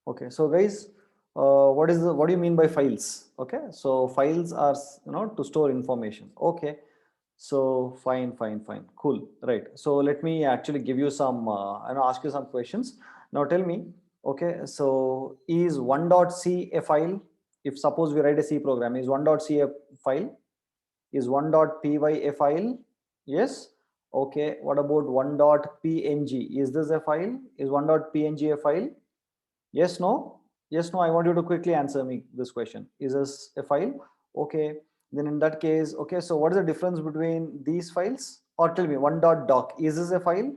Okay, so guys, what do you mean by files? Okay, so files are to store information. Okay, so fine, cool, right? So let me actually give you some ask you some questions. Now tell me, okay, so is 1.c a file? If suppose we write a C program, is 1.c a file? Is 1.py a file? Yes. Okay. What about 1.png? Is this a file? Is 1.png a file? Yes, no? Yes, no. I want you to quickly answer me this question. Is this a file? Okay. Then in that case, okay. So what is the difference between these files? Or tell me, 1.doc. Is this a file?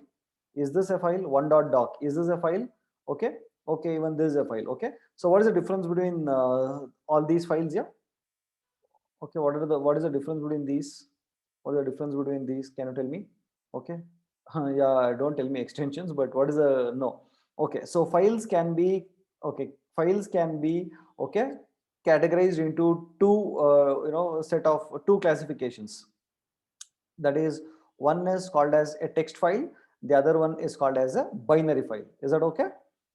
Is this a file? 1.doc. Is this a file? Okay. Okay. Even this is a file. Okay. So what is the difference between all these files? Yeah. Okay, what is the difference between these? What is the difference between these? Can you tell me? Okay. Yeah, don't tell me extensions, but what is the no? Okay, so files can be files can be okay categorized into two set of two classifications. That is, one is called as a text file, the other one is called as a binary file. Is that okay?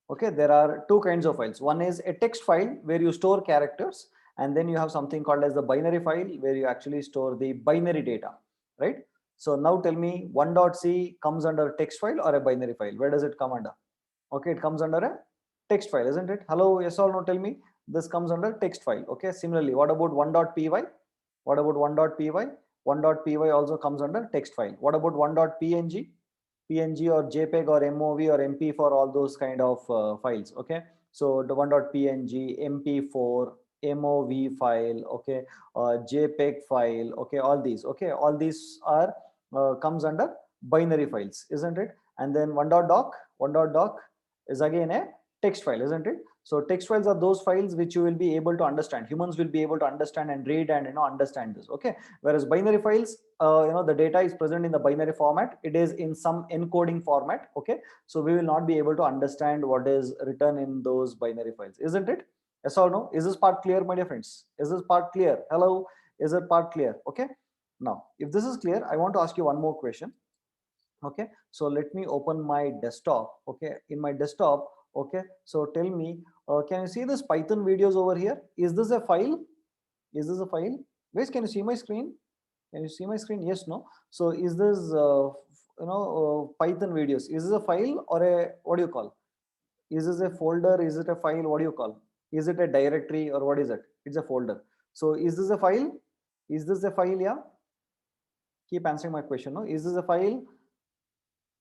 Okay, there are two kinds of files. One is a text file where you store characters, and then you have something called as the binary file where you actually store the binary data, right? So now tell me, 1.c comes under a text file or a binary file? Where does it come under? Okay, it comes under a text file, isn't it? Hello, yes or no? Tell me. This comes under text file. Okay, similarly, what about 1.py? What about 1.py? 1.py also comes under text file. What about 1.png? PNG or JPEG or MOV or MP for all those kind of files. Okay, so the 1.png, MP4, MOV file, okay, JPEG file, okay, all these, okay, all these are comes under binary files, isn't it? And then 1.doc, 1.doc is again a text file, isn't it? So text files are those files which you will be able to understand. Humans will be able to understand and read and understand this. Okay, whereas binary files, the data is present in the binary format. It is in some encoding format. Okay, so we will not be able to understand what is written in those binary files, isn't it? Yes or no? Is this part clear, my dear friends? Is this part clear? Hello, is that part clear? Okay. Now, if this is clear, I want to ask you one more question. Okay, so let me open my desktop. Okay, in my desktop, okay, so tell me, can you see this Python videos over here? Is this a file? Is this a file? Guys, can you see my screen? Can you see my screen? Yes, no? So is this Python videos, is this a file or a, what do you call? Is this a folder? Is it a file? What do you call? Is it a directory or what is it? It's a folder. So is this a file? Is this a file? Yeah, keep answering my question. No, is this a file?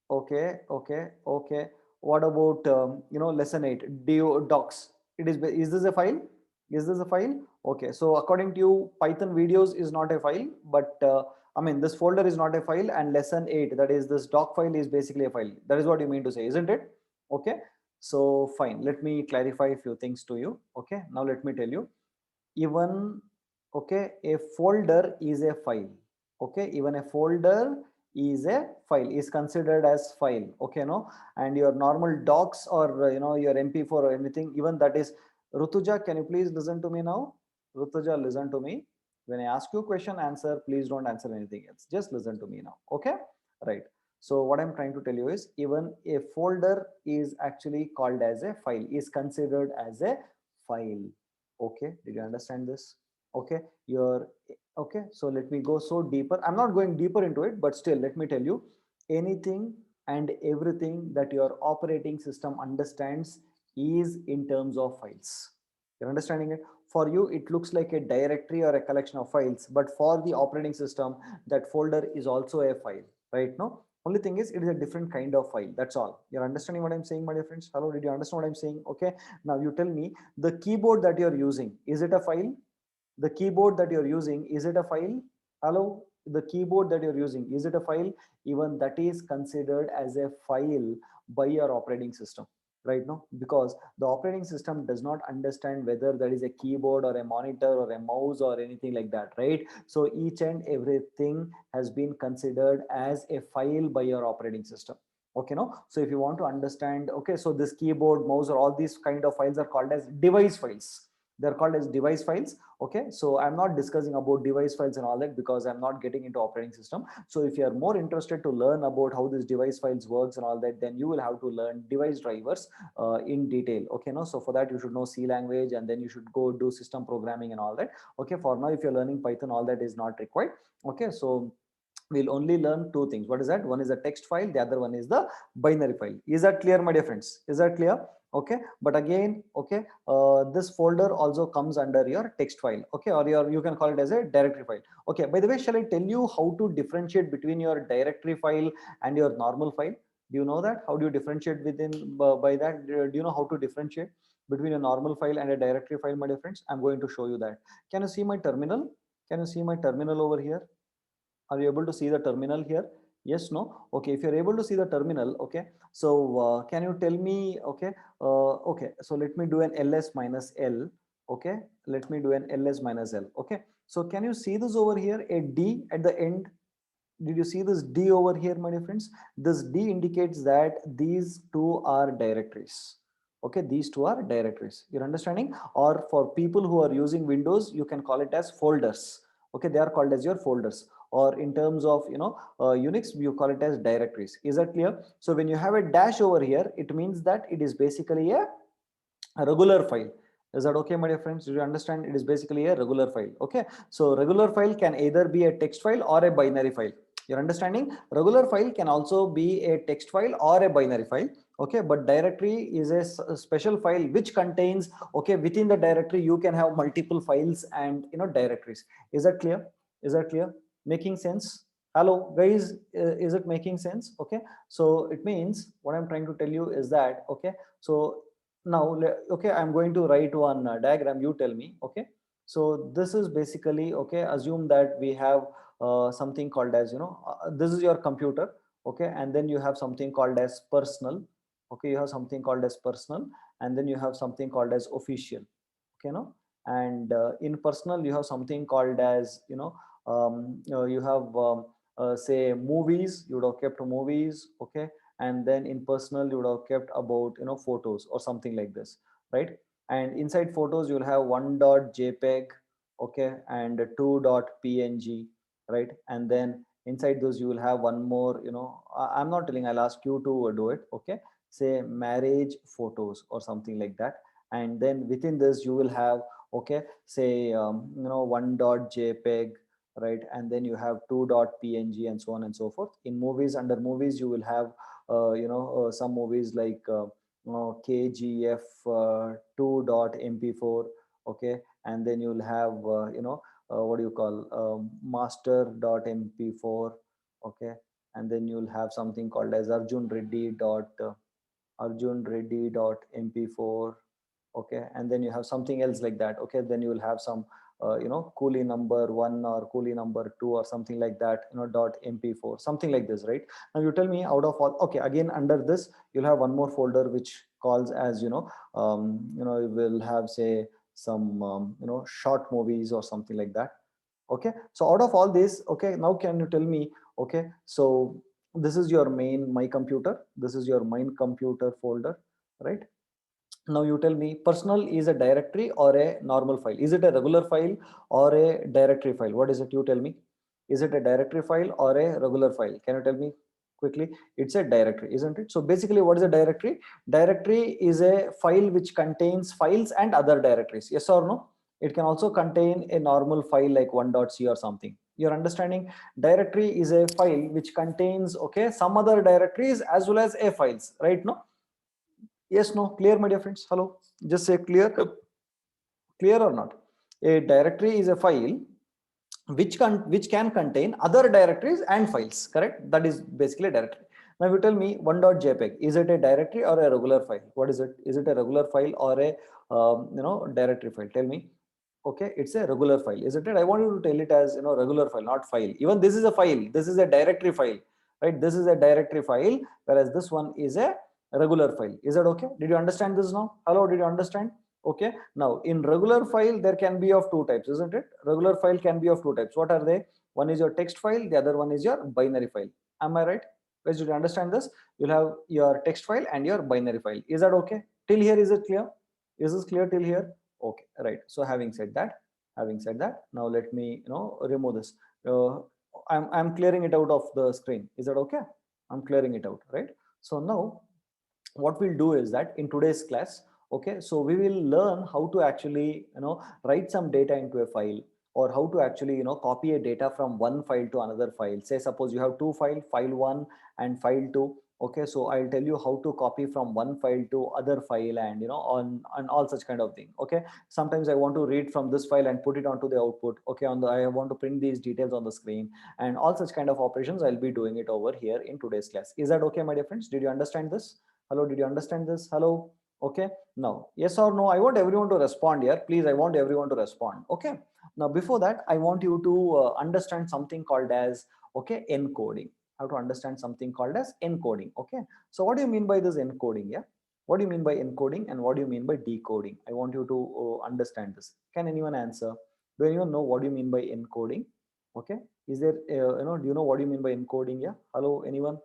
Okay, okay, okay. What about lesson 8 docs? Is this a file? Is this a file? Okay, so according to you, Python videos is not a file, but I mean this folder is not a file, and lesson 8, that is this doc file, is basically a file. That is what you mean to say, isn't it? Okay, so fine. Let me clarify a few things to you. Okay, now let me tell you. Even okay, a folder is a file. Okay, even a folder is a file, is considered as file. Okay, no, and your normal docs or your MP4 or anything, even that is. Rutuja, can you please listen to me now? Rutuja, listen to me. When I ask you a question, answer. Please don't answer anything else, just listen to me now. Okay, right? So what I'm trying to tell you is, even a folder is actually called as a file, is considered as a file. Okay, did you understand this? Okay, your okay, so let me go so deeper. I'm not going deeper into it, but still let me tell you, anything and everything that your operating system understands is in terms of files. You're understanding it? For you it looks like a directory or a collection of files, but for the operating system, that folder is also a file, right? No, only thing is, it is a different kind of file. That's all. You're understanding what I'm saying, my dear friends? Hello, did you understand what I'm saying? Okay, now you tell me, the keyboard that you're using, is it a file? The keyboard that you're using, is it a file? Hello, the keyboard that you're using, is it a file? Even that is considered as a file by your operating system, right? Now, because the operating system does not understand whether that is a keyboard or a monitor or a mouse or anything like that, right? So each and everything has been considered as a file by your operating system. Okay, no, so if you want to understand, okay, so this keyboard, mouse, or all these kind of files are called as device files. They're called as device files. Okay, so I'm not discussing about device files and all that because I'm not getting into operating system. So if you are more interested to learn about how this device files works and all that, then you will have to learn device drivers in detail. Okay, no, so for that you should know C language, and then you should go do system programming and all that. Okay, for now if you're learning Python, all that is not required. Okay, so we'll only learn two things. What is that? One is a text file, the other one is the binary file. Is that clear, my dear friends? Is that clear? Okay, but again, okay, this folder also comes under your text file. Okay, or your, you can call it as a directory file. Okay, by the way, shall I tell you how to differentiate between your directory file and your normal file? Do you know that? How do you differentiate within by that? Do you know how to differentiate between a normal file and a directory file, my dear friends? I'm going to show you that. Can you see my terminal? Can you see my terminal over here? Are you able to see the terminal here? Yes, no? Okay, if you're able to see the terminal, okay, so can you tell me, okay, okay, so let me do an ls minus l. Okay, let me do an ls minus l. Okay, so can you see this over here, a d at the end? Did you see this d over here, my dear friends? This d indicates that these two are directories. Okay, these two are directories. You're understanding? Or for people who are using Windows, you can call it as folders. Okay, they are called as your folders. Or in terms of, you know, Unix, you call it as directories. Is that clear? So when you have a dash over here, it means that it is basically a regular file. Is that okay, my dear friends? Do you understand? It is basically a regular file. Okay, so regular file can either be a text file or a binary file. You're understanding? Regular file can also be a text file or a binary file. Okay, but directory is a special file which contains, okay, within the directory you can have multiple files and, you know, directories. Is that clear? Is that clear? Making sense? Hello guys, is it making sense? Okay, so it means what I'm trying to tell you is that, okay, so now, okay, I'm going to write one diagram, you tell me. Okay, so this is basically, okay, assume that we have something called as, you know, this is your computer. Okay, and then you have something called as personal. Okay, you have something called as personal, and then you have something called as official. Okay, no, and in personal you have something called as, you have say movies. You would have kept movies. Okay, and then in personal you would have kept about, you know, photos or something like this, right? And inside photos you'll have one.jpg, okay, and two.png, right? And then inside those you will have one more, you know, I'm not telling, I'll ask you to do it. Okay, say marriage photos or something like that. And then within this you will have, okay, say one.jpg, right? And then you have two.png and so on and so forth. In movies, under movies you will have some movies like kgf 2.mp4. okay, and then you'll have what do you call master.mp4. okay, and then you'll have something called as arjun reddy.mp4. okay, and then you have something else like that. Okay, then you will have some coolie number 1 or coolie number 2 or something like that, dot mp4, something like this, right? Now you tell me, out of all, okay, again under this you'll have one more folder which calls as you will have, say, some short movies or something like that. Okay, so out of all this, okay, now can you tell me, okay, so this is your main my computer, this is your main computer folder, right? Now you tell me, personal is a directory or a normal file? Is it a regular file or a directory file? What is it? You tell me. Is it a directory file or a regular file? Can you tell me quickly? It's a directory, isn't it? So basically, what is a directory? Directory is a file which contains files and other directories. Yes or no? It can also contain a normal file like one.c or something. You're understanding? Directory is a file which contains, okay, some other directories as well as a files, right? No? Yes, no? Clear, my dear friends? Hello? Just say clear. Clear or not? A directory is a file which can contain other directories and files, correct? That is basically a directory. Now you tell me, one.jpg, is it a directory or a regular file? What is it? Is it a regular file or a directory file? Tell me. Okay, it's a regular file, isn't it? I want you to tell it as, regular file, not file. Even this is a file, this is a directory file, right? This is a directory file, whereas this one is a regular file. Is that okay? Did you understand this now? Hello, did you understand? Okay, now in regular file there can be of two types, isn't it? Regular file can be of two types. What are they? One is your text file, the other one is your binary file. Am I right? Guys, did you understand this? You'll have your text file and your binary file. Is that okay? Till here, is it clear? Is this clear till here? Okay, right. So having said that, now let me remove this. I'm clearing it out of the screen. Is that okay? I'm clearing it out, right? So now what we'll do is that in today's class, okay, so we will learn how to actually write some data into a file, or how to actually copy a data from one file to another file. Say suppose you have two file, file 1 and file 2. Okay, so I'll tell you how to copy from one file to other file, and on all such kind of thing. Okay, sometimes I want to read from this file and put it onto the output. Okay, I want to print these details on the screen, and all such kind of operations I'll be doing it over here in today's class. Is that okay, my dear friends? Did you understand this? Hello, did you understand this? Hello. Okay, now yes or no, I want everyone to respond here, please. I want everyone to respond. Okay, now before that I want you to understand something called as, okay, encoding. How to understand something called as encoding. Okay, so what do you mean by this encoding? Yeah, what do you mean by encoding and what do you mean by decoding? I want you to understand this. Can anyone answer? Do anyone know what do you mean by encoding? Okay, is there do you know what do you mean by encoding? Yeah, hello, anyone?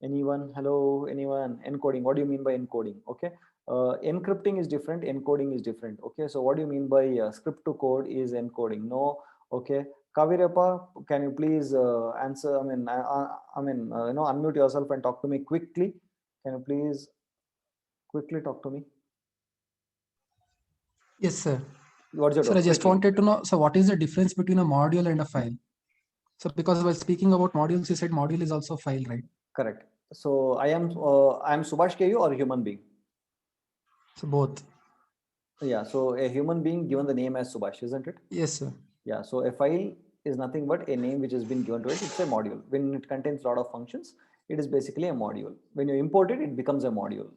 Hello, anyone? Encoding, what do you mean by encoding? Okay, encrypting is different, encoding is different. Okay, so what do you mean by script to code is encoding? No. Okay, Kavirappa, can you please answer? Unmute yourself and talk to me quickly. Can you please quickly talk to me? Yes, sir. What's your Sir, doubt? I just Quickly. wanted to know, so what is the difference between a module and a file? So because while speaking about modules, you said module is also file, right? Correct. So I am Subhash KU or human being? So both. Yeah, so a human being given the name as Subhash, isn't it? Yes, sir. Yeah, so a file is nothing but a name which has been given to it. It's a module. When it contains a lot of functions, it is basically a module. When you import it, it becomes a module.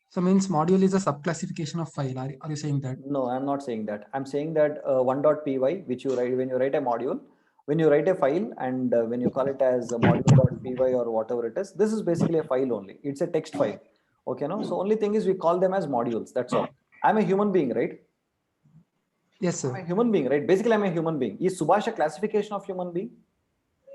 So means module is a subclassification of file. Are you saying that? No, I'm not saying that. I'm saying that 1.py, which you write when you write a module, when you write a file, and when you call it as a module.py or whatever it is, this is basically a file only. It's a text file. Okay, no? So only thing is we call them as modules. That's all. I'm a human being, right? Yes, I'm sir. a human being, right? Basically, I'm a human being. Is Subhash a classification of human being?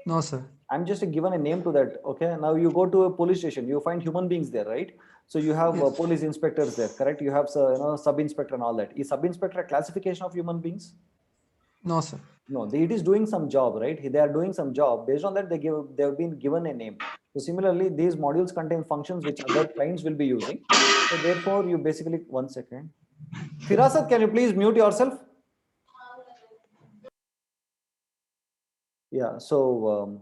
No, sir. I'm just given a name to that. Okay. Now you go to a police station, you find human beings there, right? So you have Yes. police inspectors there, correct? You have sub inspector and all that. Is sub inspector a classification of human beings? No, sir. No, it is doing some job, right? They are doing some job. Based on that, they have been given a name. So similarly, these modules contain functions which other clients will be using. So therefore, you basically 1 second. Firasat, can you please mute yourself? Yeah, so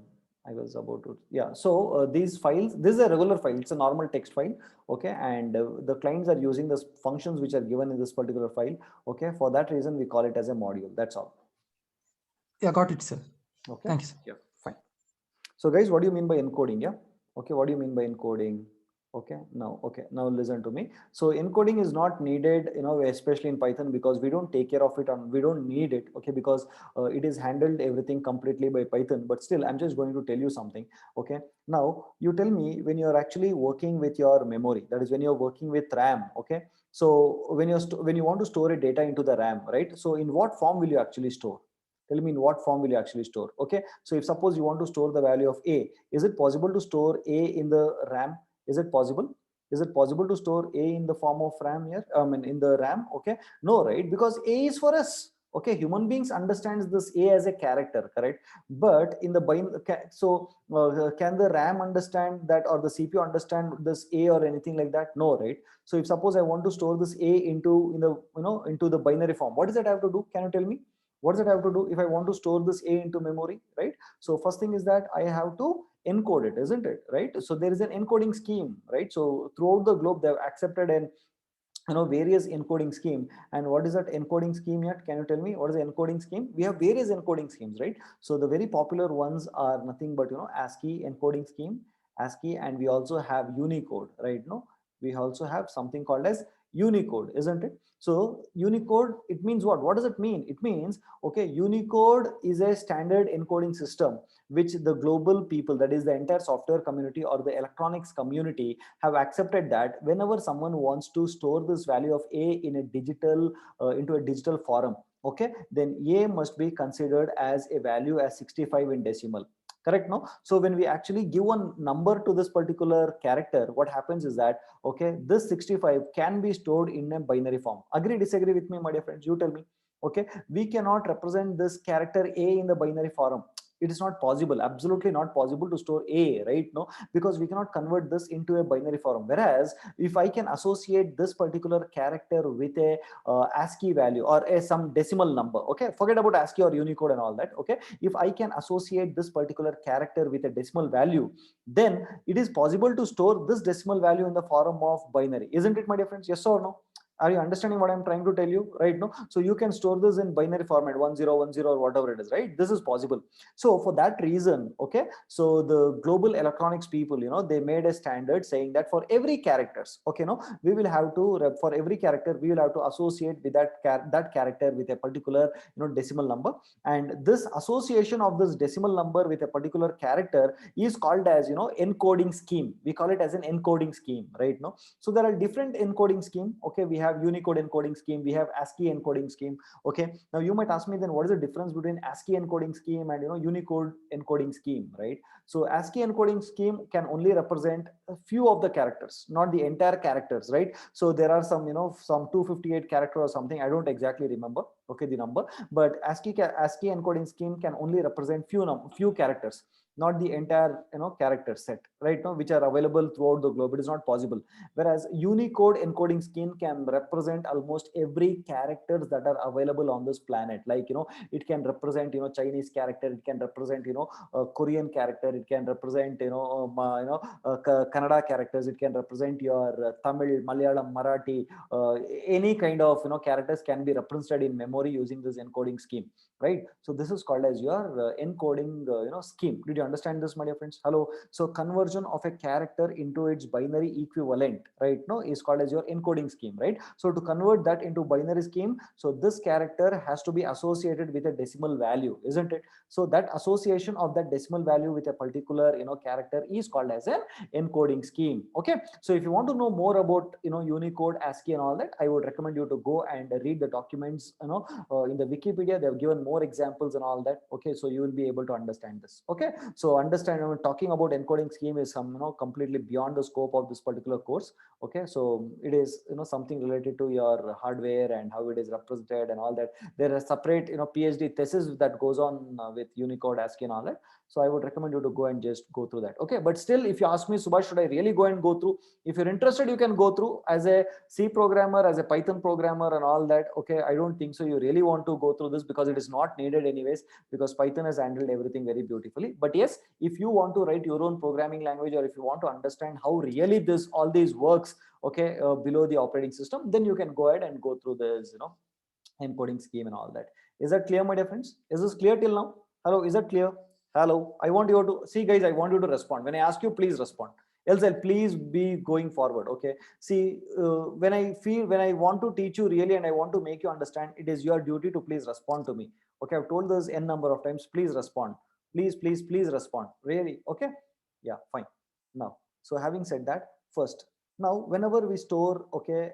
I was about to, yeah, so these files, this is a regular file, it's a normal text file. Okay, and the clients are using the functions which are given in this particular file. Okay, for that reason we call it as a module. That's all. Yeah, got it, sir. Okay, Thank you, sir. yeah, fine. So guys, what do you mean by encoding? Yeah, okay, what do you mean by encoding? Okay, now listen to me. So encoding is not needed, especially in Python, because we don't take care of it and we don't need it. Okay, because it is handled everything completely by Python. But still, I'm just going to tell you something. Okay, now you tell me, when you're actually working with your memory, that is when you're working with RAM. Okay, so when you want to store a data into the RAM, right? So in what form will you actually store? Tell me, in what form will you actually store? Okay, so if suppose you want to store the value of a, is it possible to store a in the RAM? Is it possible? Is it possible to store a in the form of RAM here? I mean, in the RAM? Okay, no, right? Because a is for us. Okay, human beings understands this a as a character, correct? But in the can the RAM understand that, or the CPU understand this a or anything like that? No, right? So if suppose I want to store this a into the binary form, what does that have to do? Can you tell me? What does it have to do if I want to store this a into memory, right? So first thing is that I have to encode it, isn't it? Right, so there is an encoding scheme, right? So throughout the globe they have accepted an various encoding scheme. And what is that encoding scheme yet? Can you tell me what is the encoding scheme? We have various encoding schemes, right? So the very popular ones are nothing but ASCII encoding scheme, ASCII, and we also have Unicode, right? No, we also have something called as Unicode, isn't it? So Unicode, it means what? What does it mean? It means, okay, Unicode is a standard encoding system which the global people, that is the entire software community or the electronics community, have accepted that whenever someone wants to store this value of a in a digital into a digital form, okay, then a must be considered as a value as 65 in decimal. correct? No, so when we actually give one number to this particular character, what happens is that, okay, this 65 can be stored in a binary form. Agree, disagree with me, my dear friends? You tell me. Okay, we cannot represent this character A in the binary form. It is not possible, absolutely not possible to store A, right? No, because we cannot convert this into a binary form. Whereas if I can associate this particular character with a ASCII value or a some decimal number, okay, forget about ASCII or Unicode and all that. Okay, if I can associate this particular character with a decimal value, then it is possible to store this decimal value in the form of binary, isn't it, my dear friends? Yes or no? Are you understanding what I'm trying to tell you right now? So you can store this in binary format, 1010 or whatever it is, right? This is possible. So for that reason, okay, so the global electronics people, they made a standard saying that for every characters, okay, no, we will have to, for every character we will have to associate with that character with a particular, decimal number. And this association of this decimal number with a particular character is called as, encoding scheme. We call it as an encoding scheme, right? No, so there are different encoding scheme. Okay, we have Unicode encoding scheme, we have ASCII encoding scheme. Okay, now you might ask me, then what is the difference between ASCII encoding scheme and Unicode encoding scheme, right? So ASCII encoding scheme can only represent a few of the characters, not the entire characters, right? So there are some, some 258 character or something, I don't exactly remember, okay, the number, but ASCII encoding scheme can only represent few characters, not the entire, character set, right? Now, which are available throughout the globe. It is not possible. Whereas Unicode encoding scheme can represent almost every characters that are available on this planet. Like, it can represent, Chinese character, it can represent, Korean character, it can represent, Kannada characters, it can represent your Tamil, Malayalam, Marathi, any kind of, characters can be represented in memory using this encoding scheme, right? So this is called as your encoding, scheme. Did you understand this, my dear friends? Hello. So conversion of a character into its binary equivalent, right, no, is called as your encoding scheme, right? So to convert that into binary scheme, so this character has to be associated with a decimal value, isn't it? So that association of that decimal value with a particular, character is called as an encoding scheme. Okay, so if you want to know more about, Unicode, ASCII and all that, I would recommend you to go and read the documents, in the Wikipedia. They have given more examples and all that. Okay, so you will be able to understand this. Okay, so understand, talking about encoding scheme is some, completely beyond the scope of this particular course. Okay, so it is, something related to your hardware and how it is represented and all that. There are separate, PhD thesis that goes on with Unicode, ASCII and all that. So I would recommend you to go and just go through that. Okay, but still, if you ask me, Subhash, should I really go and go through? If you're interested, you can go through as a C programmer, as a Python programmer and all that. Okay, I don't think so you really want to go through this because it is not needed anyways, because Python has handled everything very beautifully. But yes, if you want to write your own programming language, or if you want to understand how really all these works, okay, below the operating system, then you can go ahead and go through this, encoding scheme and all that. Is that clear, my dear friends? Is this clear till now? Hello, is that clear? Hello, I want you to see, guys, I want you to respond. When I ask you, please respond. Else I'll please be going forward. Okay, see, when I want to teach you really and I want to make you understand, it is your duty to please respond to me. Okay, I've told this n number of times, please respond. Please respond, really. Okay, yeah, fine. Now, so having said that, first, now whenever we store, okay,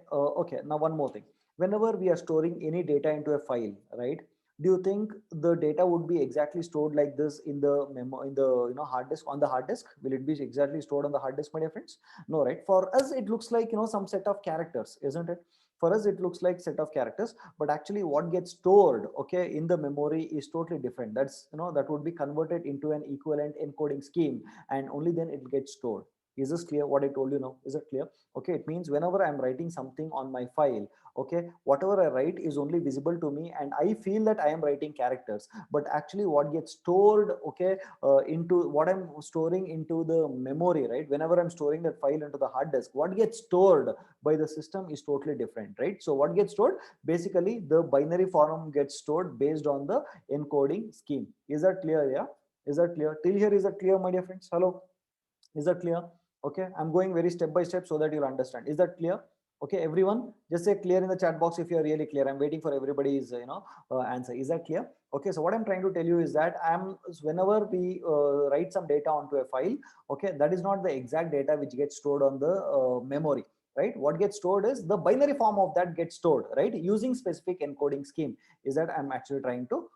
now one more thing. Whenever we are storing any data into a file, right, do you think the data would be exactly stored like this in the memo, in the, hard disk, on the hard disk? Will it be exactly stored on the hard disk, my dear friends? No, right? For us it looks like, some set of characters, isn't it? For us it looks like set of characters, but actually what gets stored, okay, in the memory is totally different. That's, that would be converted into an equivalent encoding scheme, and only then it gets stored. Is this clear what I told you now? Is it clear? Okay, it means whenever I'm writing something on my file, okay, whatever I write is only visible to me, and I feel that I am writing characters, but actually what gets stored, okay, into what I'm storing into the memory, right? Whenever I'm storing that file into the hard disk, what gets stored by the system is totally different, right? So what gets stored? Basically the binary form gets stored based on the encoding scheme. Is that clear? Yeah, is that clear till here? Is that clear, my dear friends? Hello, is that clear? Okay, I'm going very step by step so that you'll understand. Is that clear? Okay, everyone, just say clear in the chat box if you're really clear. I'm waiting for everybody's, answer. Is that clear? Okay, so what I'm trying to tell you is that whenever we write some data onto a file, okay, that is not the exact data which gets stored on the memory, right? What gets stored is the binary form of that gets stored, right, using specific encoding scheme. Is that I'm actually trying to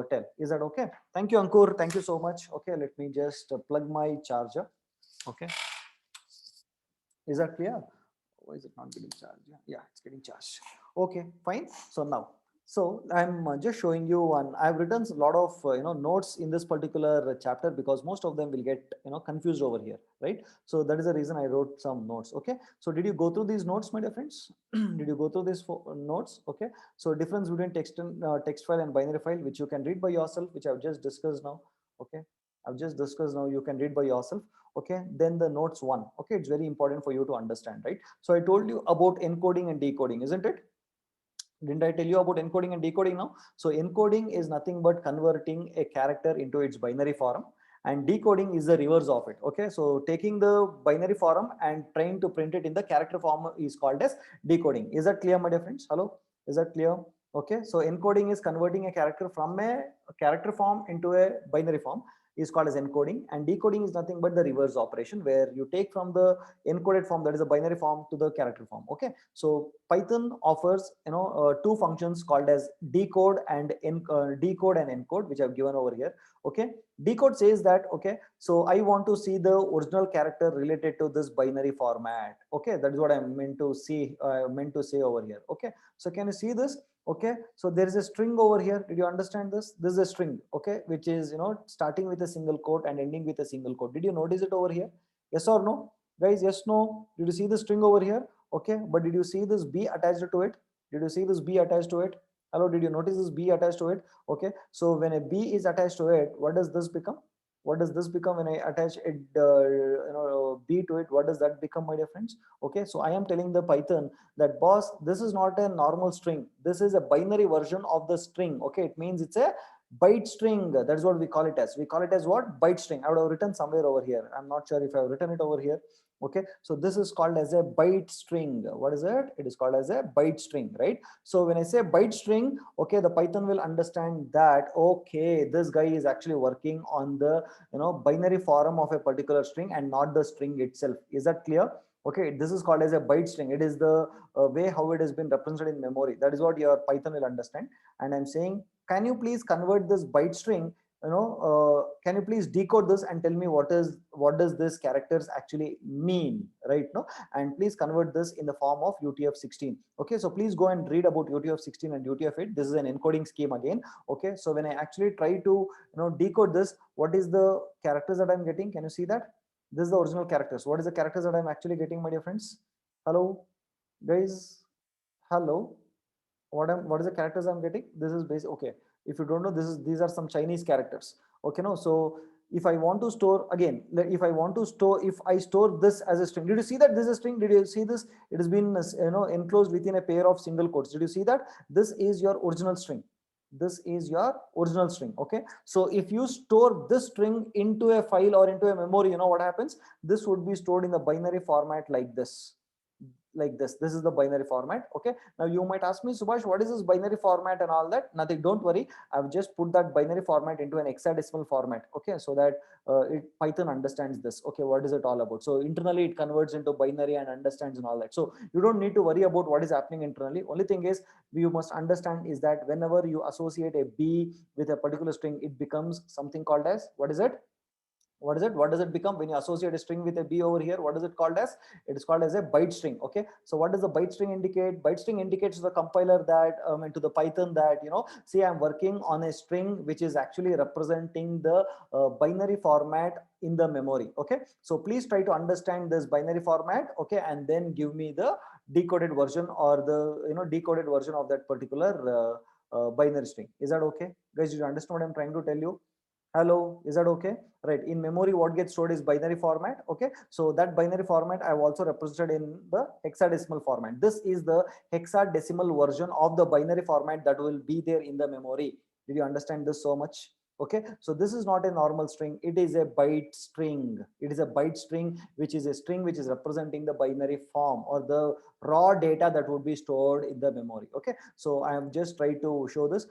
tell. Is that okay? Thank you, Ankur. Thank you so much. Okay, let me just plug my charger. Okay, is that clear? Why is it not getting charged? Yeah, it's getting charged. Okay, fine. So now, so I'm just showing you one. I've written a lot of notes in this particular chapter because most of them will get confused over here, right? So that is the reason I wrote some notes. Okay, so did you go through these notes, my dear friends? Did you go through these notes? Okay, so difference between text file and binary file, which you can read by yourself, which I've just discussed now. Okay, I've just discussed now. You can read by yourself. Okay, then the notes one. Okay, it's very important for you to understand, right? So I told you about encoding and decoding, isn't it? Didn't I tell you about encoding and decoding now? So encoding is nothing but converting a character into its binary form, and decoding is the reverse of it. Okay, so taking the binary form and trying to print it in the character form is called as decoding. Is that clear, my dear friends? Hello, is that clear? Okay, so encoding is converting a character from a character form into a binary form, is called as encoding, and decoding is nothing but the reverse operation where you take from the encoded form, that is a binary form, to the character form. Okay, so Python offers two functions called as decode and decode and encode, which I've given over here. Okay, decode says that, okay, so I want to see the original character related to this binary format. Okay, that is what I meant to see, meant to say over here. Okay, so can you see this? Okay, so there is a string over here. Did you understand this? This is a string, okay, which is starting with a single quote and ending with a single quote. Did you notice it over here? Yes or no, guys? Yes, no? Did you see the string over here? Okay, but did you see this b attached to it? Did you see this b attached to it? Hello, did you notice this b attached to it? Okay, so when a b is attached to it, what does this become? What does this become when I attach it b to it? What does that become, my dear friends? Okay, so I am telling the Python that, boss, this is not a normal string, this is a binary version of the string. Okay, it means it's a byte string. That is what we call it as. We call it as what? Byte string. I would have written somewhere over here. I'm not sure if I've written it over here. Okay, so this is called as a byte string. What is it? It is called as a byte string, right? So when I say byte string, okay, the Python will understand that, okay, this guy is actually working on the binary form of a particular string and not the string itself. Is that clear? Okay, this is called as a byte string. It is the way how it has been represented in memory. That is what your Python will understand. And I'm saying, can you please convert this byte string, can you please decode this and tell me what does this characters actually mean, right? No, and please convert this in the form of UTF-16. Okay, so please go and read about UTF-16 and UTF-8. This is an encoding scheme again. Okay, so when I actually try to decode this, what is the characters that I'm getting? Can you see that? This is the original characters. What is the characters that I'm actually getting, my dear friends? Hello, guys. Hello. What is the characters I'm getting? This is basic. Okay, if you don't know, these are some Chinese characters. Okay, no, so if I want to store, again, if I want to store, if I store this as a string, did you see that this is a string? Did you see this? It has been enclosed within a pair of single quotes. Did you see that? This is your original string. This is your original string. Okay, so if you store this string into a file or into a memory, you know what happens? This would be stored in the binary format like this. Like this is the binary format. Okay, now you might ask me, Subhash, what is this binary format and all that? Nothing, don't worry, I've just put that binary format into an hexadecimal format. Okay, so that Python understands this. Okay, what is it all about? So internally it converts into binary and understands and all that. So you don't need to worry about what is happening internally. Only thing is, you must understand is that whenever you associate a b with a particular string, it becomes something called as, what is it? What is it? What does it become when you associate a string with a b over here? What is it called as? It is called as a byte string. Okay, so what does the byte string indicate? Byte string indicates to the compiler that and to the Python that, see, I'm working on a string which is actually representing the binary format in the memory. Okay, so please try to understand this binary format. Okay, and then give me the decoded version or the decoded version of that particular binary string. Is that okay, guys? Did you understand what I'm trying to tell you? Hello, is that okay? Right, in memory what gets stored is binary format. Okay, so that binary format I've also represented in the hexadecimal format. This is the hexadecimal version of the binary format that will be there in the memory. Did you understand this so much? Okay, so this is not a normal string, it is a byte string. It is a byte string, which is a string which is representing the binary form or the raw data that would be stored in the memory. Okay, so I am just trying to show this,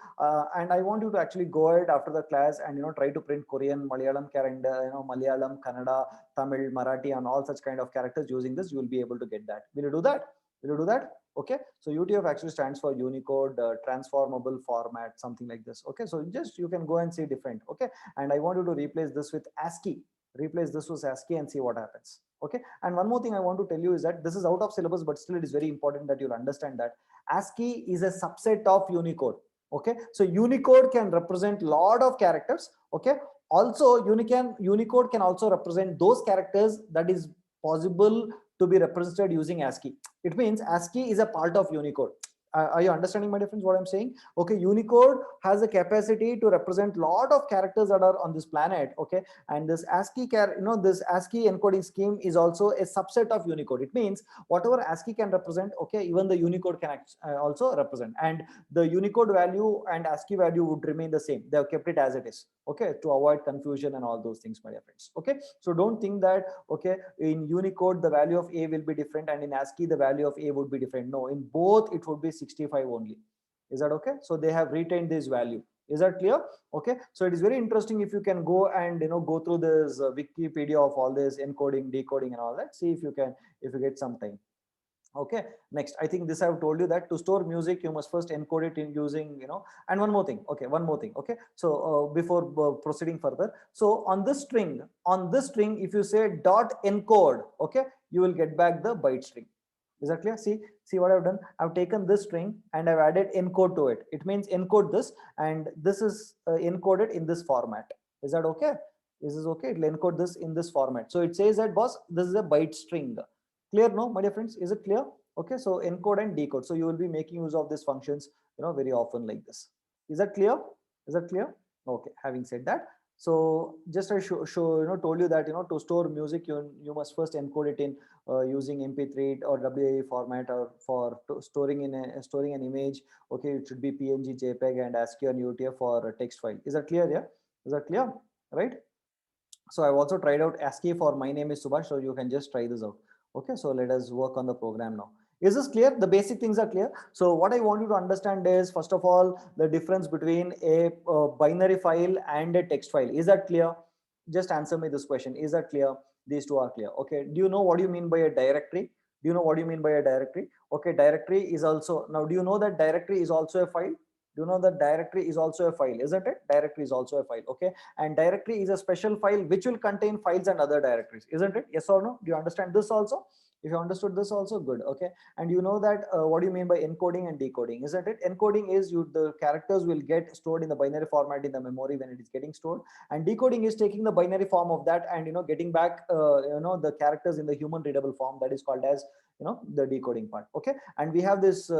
and I want you to actually go ahead after the class and try to print Korean, Malayalam, Malayalam, Kannada, Tamil, Marathi, and all such kind of characters using this. You will be able to get that. Will you do that? Will you do that? Okay, so UTF actually stands for Unicode transformable format, something like this. Okay, so just you can go and see different. Okay, and I want you to replace this with ASCII. Replace this with ASCII and see what happens. Okay, and one more thing I want to tell you is that this is out of syllabus, but still it is very important that you'll understand that ASCII is a subset of Unicode. Okay, so Unicode can represent lot of characters. Okay, also Unicode can also represent those characters that is possible to be represented using ASCII. It means ASCII is a part of Unicode. Are you understanding my difference, what I'm saying? Okay, Unicode has a capacity to represent lot of characters that are on this planet. Okay, and this ASCII this ASCII encoding scheme is also a subset of Unicode. It means whatever ASCII can represent, okay, even the Unicode can also represent, and the Unicode value and ASCII value would remain the same. They have kept it as it is. Okay, to avoid confusion and all those things, my dear friends. Okay, so don't think that okay, in Unicode the value of A will be different and in ASCII the value of A would be different. No, in both it would be 65 only. Is that okay? So they have retained this value. Is that clear? Okay, so it is very interesting if you can go and go through this Wikipedia of all this encoding, decoding and all that. See if you can, if you get some time. Okay, next, I think this I have told you that to store music you must first encode it in using and one more thing. Okay, one more thing. Okay, so before proceeding further, so on this string if you say dot encode, okay, you will get back the byte string. Is that clear? See what I've done. I've taken this string and I've added encode to it. It means encode this, and this is encoded in this format. Is that okay? This is okay. It'll encode this in this format. So it says that boss, this is a byte string. Clear? No, my dear friends, is it clear? Okay, so encode and decode. So you will be making use of these functions, very often like this. Is that clear? Is that clear? Okay. Having said that, so just I told you that to store music you must first encode it in using MP3 or WAV format, or for storing an image. Okay, it should be PNG, JPEG, and ASCII and UTF for a text file. Is that clear? Yeah, is that clear? Right. So I've also tried out ASCII for my name is Subhash, so you can just try this out. Okay, so let us work on the program now. Is this clear? The basic things are clear. So what I want you to understand is, first of all, the difference between a binary file and a text file. Is that clear? Just answer me this question. Is that clear? These two are clear. Okay, do you know what you mean by a directory? Do you know what you mean by a directory? Okay, directory is also, now do you know that directory is also a file? Do you know that directory is also a file, isn't it? Directory is also a file. Okay, and directory is a special file which will contain files and other directories, isn't it? Yes or no? Do you understand this also? If you understood this also, good. Okay, and you know that what do you mean by encoding and decoding, isn't it? Encoding is the characters will get stored in the binary format in the memory when it is getting stored, and decoding is taking the binary form of that and getting back the characters in the human readable form. That is called as the decoding part. Okay, and we have this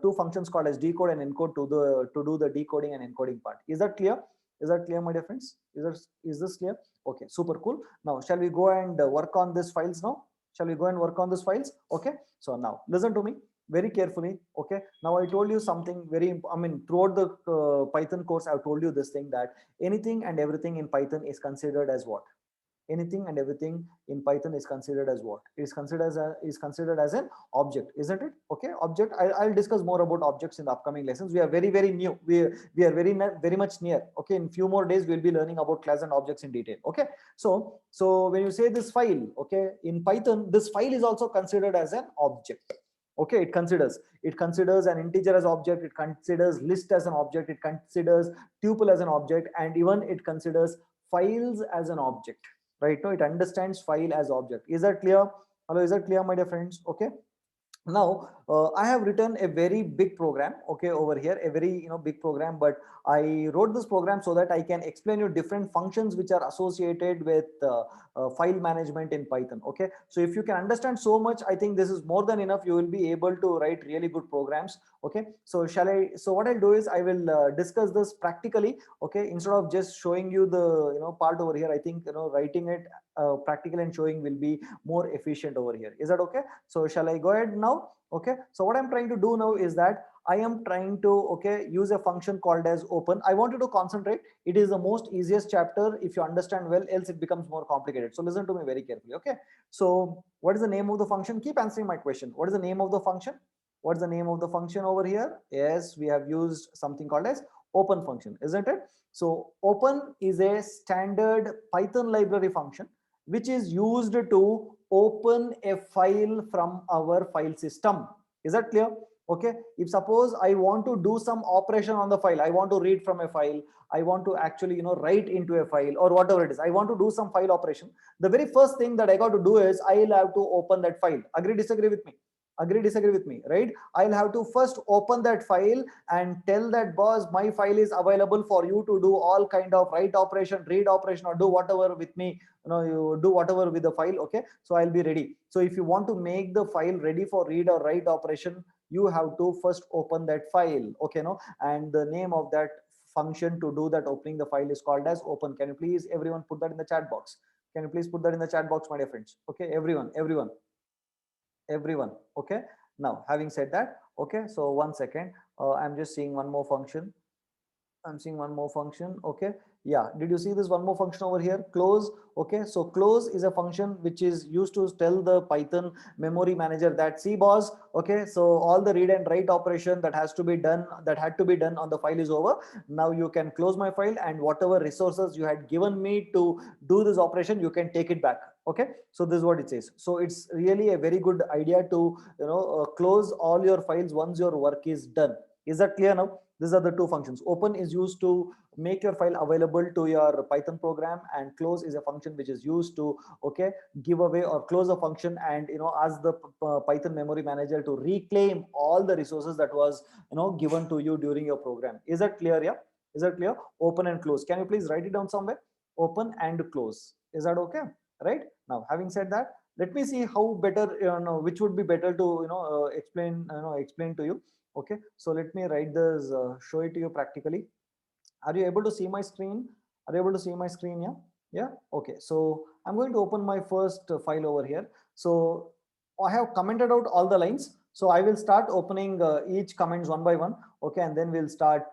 two functions called as decode and encode to do the decoding and encoding part. Is that clear? Is that clear, my dear friends? Is this clear? Okay, super cool. Now shall we go and work on these files now? Shall we go and work on these files? Okay, so now listen to me very carefully. Okay, now I told you something very, throughout the Python course I've told you this thing, that anything and everything in Python is considered as what? Anything and everything in Python is considered as what? It is considered as an object, isn't it? Okay, object. I'll discuss more about objects in the upcoming lessons. We are very new. We are very much near. Okay, in few more days we'll be learning about class and objects in detail. Okay, so when you say this file, okay, in Python this file is also considered as an object. Okay, it considers an integer as object, it considers list as an object, it considers tuple as an object, and even it considers files as an object. Right now it understands file as object. Is that clear? Hello, is that clear, my dear friends? Okay, now I have written a very big program, okay, over here, a very big program, but I wrote this program so that I can explain you different functions which are associated with file management in Python. Okay, so if you can understand so much, I think this is more than enough. You will be able to write really good programs. Okay, so what I'll do is I will discuss this practically. Okay, instead of just showing you the part over here, I think writing it practical and showing will be more efficient over here. Is that okay? So shall I go ahead now? Okay, so what I'm trying to do now is that I am trying to use a function called as open. I want you to concentrate. It is the most easiest chapter if you understand well, else it becomes more complicated. So listen to me very carefully. Okay, so what is the name of the function? Keep answering my question. What is the name of the function? What's the name of the function over here? Yes, we have used something called as open function, isn't it? So open is a standard Python library function which is used to open a file from our file system. Is that clear? Okay, if suppose I want to do some operation on the file, I want to read from a file, I want to actually, you know, write into a file or whatever it is, I want to do some file operation. The very first thing that I got to do is I'll have to open that file. Agree, disagree with me? Agree, disagree with me, right? I'll have to first open that file and tell that boss my file is available for you to do all kind of write operation, read operation, or do whatever with me. You know, you do whatever with the file. Okay, so I'll be ready. So if you want to make the file ready for read or write operation, you have to first open that file. Okay, no, and the name of that function to do that opening the file is called as open. Can you please everyone put that in the chat box? Can you please put that in the chat box, my dear friends? Okay, everyone. Okay, now having said that, okay, so one second, I'm just seeing one more function. I'm seeing one more function. Okay. Yeah. Did you see this one more function over here? Close. Okay. So close is a function which is used to tell the Python memory manager that, see boss. Okay. So all the read and write operation that has to be done, that had to be done on the file is over. Now you can close my file, and whatever resources you had given me to do this operation, you can take it back. Okay. So this is what it says. So it's really a very good idea to, you know, close all your files once your work is done. Is that clear now? These are the two functions. Open is used to make your file available to your Python program, and close is a function which is used to, okay, give away or close a function and, you know, ask the Python memory manager to reclaim all the resources that was, you know, given to you during your program. Is that clear? Yeah. Is that clear? Open and close. Can you please write it down somewhere? Open and close. Is that okay? Right. Now, having said that, let me see how better, you know, which would be better to, you know, explain to you. Okay, so let me write this, show it to you practically. Are you able to see my screen? Are you able to see my screen? Yeah. Yeah. Okay, so I'm going to open my first file over here. So I have commented out all the lines, so I will start opening each comments one by one. Okay, and then we'll start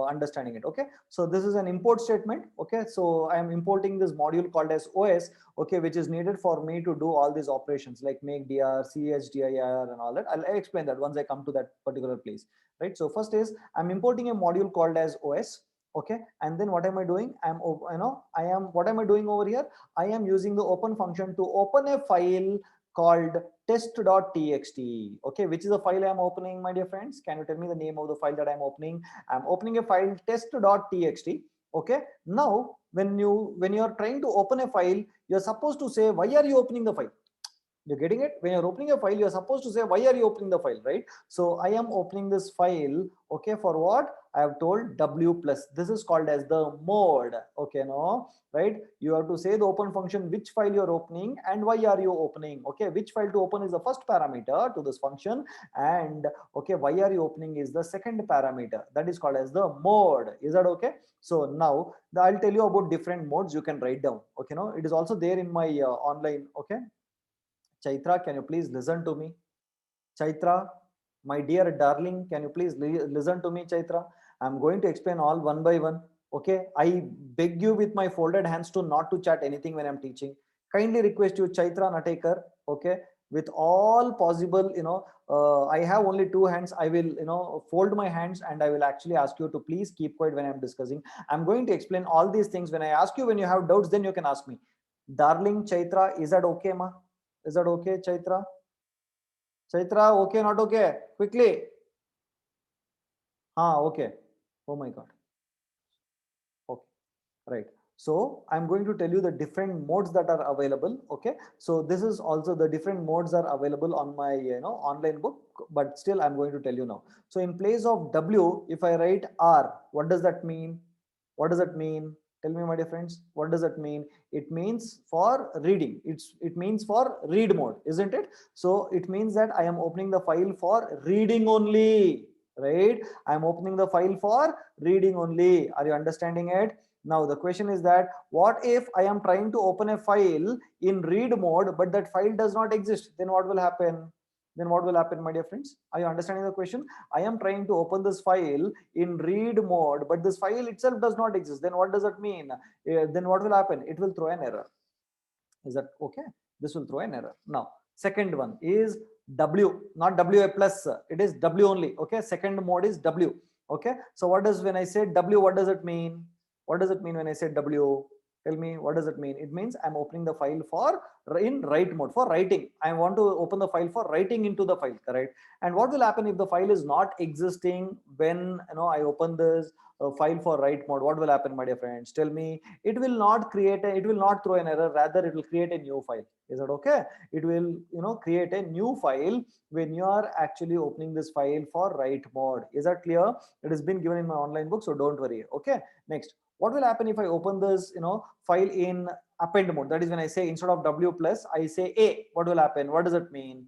understanding it. Okay, so this is an import statement. Okay, so I am importing this module called as OS. Okay, which is needed for me to do all these operations like make dir, chdir, and all that. I'll explain that once I come to that particular place. Right, so first is I'm importing a module called as OS. Okay, and then what am I doing? What am I doing over here? I am using the open function to open a file called test.txt. Okay, which is the file I am opening, my dear friends? Can you tell me the name of the file that I'm opening? I'm opening a file test.txt. Okay, now when you're trying to open a file, you're supposed to say, why are you opening the file? You're getting it? When you're opening a file, you're supposed to say, why are you opening the file, right? So I am opening this file. Okay, for what? I have told w plus. This is called as the mode. Okay, no, right? You have to say the open function, which file you're opening and why are you opening. Okay, which file to open is the first parameter to this function, and okay, why are you opening is the second parameter. That is called as the mode. Is that okay? So now I'll tell you about different modes you can write down. Okay, no, it is also there in my online. Okay, Chaitra, can you please listen to me? Chaitra, my dear darling, can you please listen to me, Chaitra? I'm going to explain all one by one. Okay, I beg you with my folded hands to not to chat anything when I'm teaching. Kindly request you, Chaitra Natekar. Okay, with all possible, I have only two hands. I will, fold my hands and I will actually ask you to please keep quiet when I'm discussing. I'm going to explain all these things. When I ask you, when you have doubts, then you can ask me. Darling Chaitra, is that okay, ma? Is that okay, Chaitra? Chaitra, okay, not okay? Quickly. Okay. Oh my God. Okay, right. So I'm going to tell you the different modes that are available. Okay. So this is also the different modes are available on my, online book, but still I'm going to tell you now. So in place of W, if I write R, what does that mean? What does that mean? Tell me, my dear friends, what does that mean? It means for reading. It means for read mode, isn't it? So it means that I am opening the file for reading only, right? I'm opening the file for reading only. Are you understanding it? Now the question is that what if I am trying to open a file in read mode, but that file does not exist? Then what will happen? Then what will happen, my dear friends? Are you understanding the question? I am trying to open this file in read mode, but this file itself does not exist. Then what does that mean? Then what will happen? It will throw an error. Is that okay? This will throw an error. Now, second one is W, not WA plus. It is W only. Okay. Second mode is W. Okay. So what does, when I say W, what does it mean? What does it mean when I say W? Tell me, what does it mean? It means I'm opening the file for in write mode, for writing. I want to open the file for writing into the file, correct? And what will happen if the file is not existing when I open this file for write mode? What will happen, my dear friends? Tell me. It will not it will not throw an error, rather it will create a new file. Is that okay? It will create a new file when you are actually opening this file for write mode. Is that clear? It has been given in my online book, so don't worry. Okay, next, what will happen if I open this file in append mode? That is when I say, instead of w plus, I say a. What will happen? What does it mean?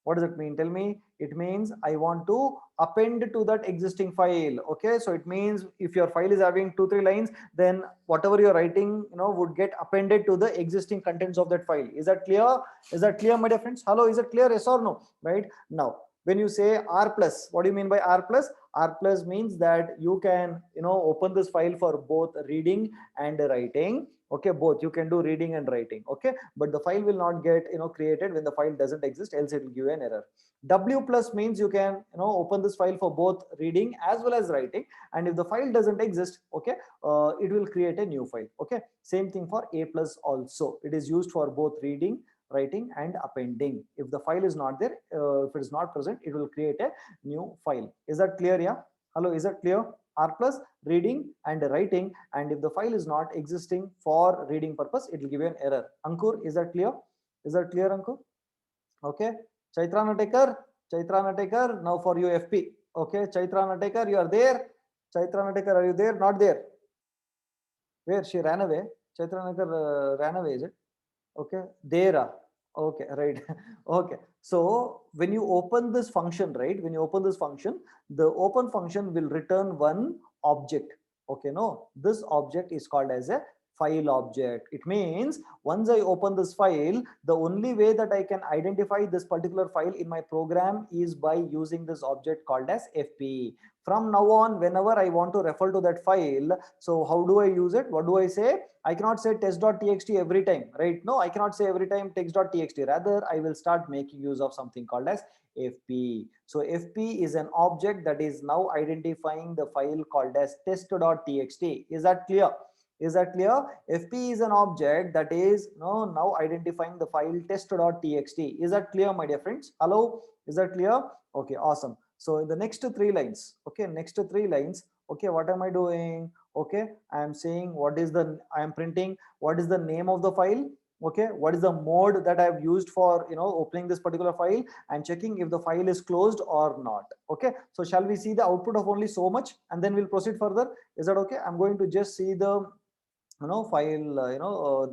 What does it mean? Tell me. It means I want to append to that existing file. Okay, so it means if your file is having 2-3 lines, then whatever you're writing would get appended to the existing contents of that file. Is that clear? Is that clear, my dear friends? Hello, is it clear? Yes or no? Right now, when you say r plus, what do you mean by r plus? R plus means that you can open this file for both reading and writing. Okay, both you can do reading and writing. Okay, but the file will not get created when the file doesn't exist, else it will give you an error. W plus means you can open this file for both reading as well as writing, and if the file doesn't exist, okay, it will create a new file. Okay, same thing for a plus also. It is used for both reading, writing and appending. If the file is not there, if it is not present, it will create a new file. Is that clear? Yeah, hello, is that clear? R plus, reading and writing, and if the file is not existing for reading purpose, it will give you an error. Ankur, is that clear? Is that clear, Ankur? Okay, Chaitra Natekar, Chaitra Natekar, now for you FP. Okay, Chaitra Natekar, you are there? Chaitra Natekar, are you there? Not there. Where? She ran away. Chaitra Natekar ran away, is it? Okay, there. Okay, right. Okay, so when you open this function, right, when you open this function, the open function will return one object. Okay, no, this object is called as a file object. It means once I open this file, the only way that I can identify this particular file in my program is by using this object called as fp. From now on, whenever I want to refer to that file, so how do I use it? What do I say? I cannot say test.txt every time, right? No, I cannot say every time text.txt. Rather, I will start making use of something called as fp. So fp is an object that is now identifying the file called as test.txt. Is that clear? Is that clear? fp is an object that is now identifying the file test.txt. Is that clear, my dear friends? Hello, is that clear? Okay, awesome. So in the next 3 lines, okay, next 3 lines, okay, what am I doing? Okay, I am saying I am printing what is the name of the file. Okay, what is the mode that I have used for opening this particular file, and checking if the file is closed or not. Okay, so shall we see the output of only so much, and then we'll proceed further? Is that okay? I'm going to just see the file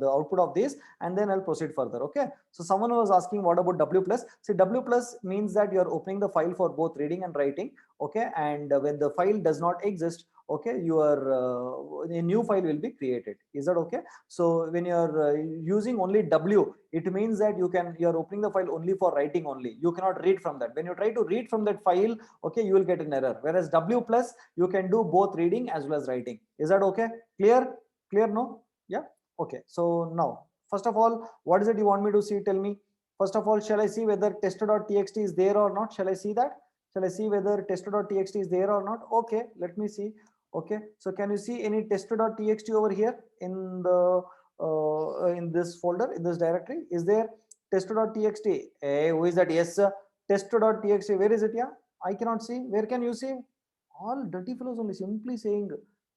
the output of this, and then I'll proceed further. Okay, so someone was asking what about w plus. See, w plus means that you're opening the file for both reading and writing. Okay, and when the file does not exist, okay, a new file will be created. Is that okay? So when you're using only w, it means that you're opening the file only for writing only. You cannot read from that. When you try to read from that file, okay, you will get an error. Whereas w plus, you can do both reading as well as writing. Is that okay? Clear? Clear? No? Yeah. Okay, so now first of all, what is it you want me to see? Tell me. First of all, shall I see whether test.txt is there or not? Shall I see that? Shall I see whether test.txt is there or not? Okay, let me see. Okay, so can you see any test.txt over here in the in this folder, in this directory? Is there test.txt? Hey, who is that? Yes, test.txt. Where is it? Yeah, I cannot see. Where can you see? All dirty fellows only simply saying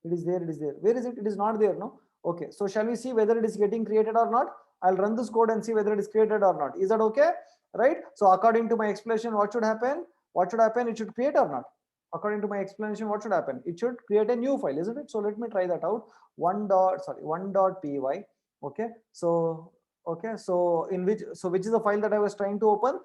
it is there, it is there. Where is it? It is not there, no? Okay, so shall we see whether it is getting created or not? I'll run this code and see whether it is created or not. Is that okay? Right? So according to my explanation, what should happen? What should happen? It should create or not? According to my explanation, what should happen? It should create a new file, isn't it? So let me try that out. 1.py. Okay, so okay, so which is the file that I was trying to open?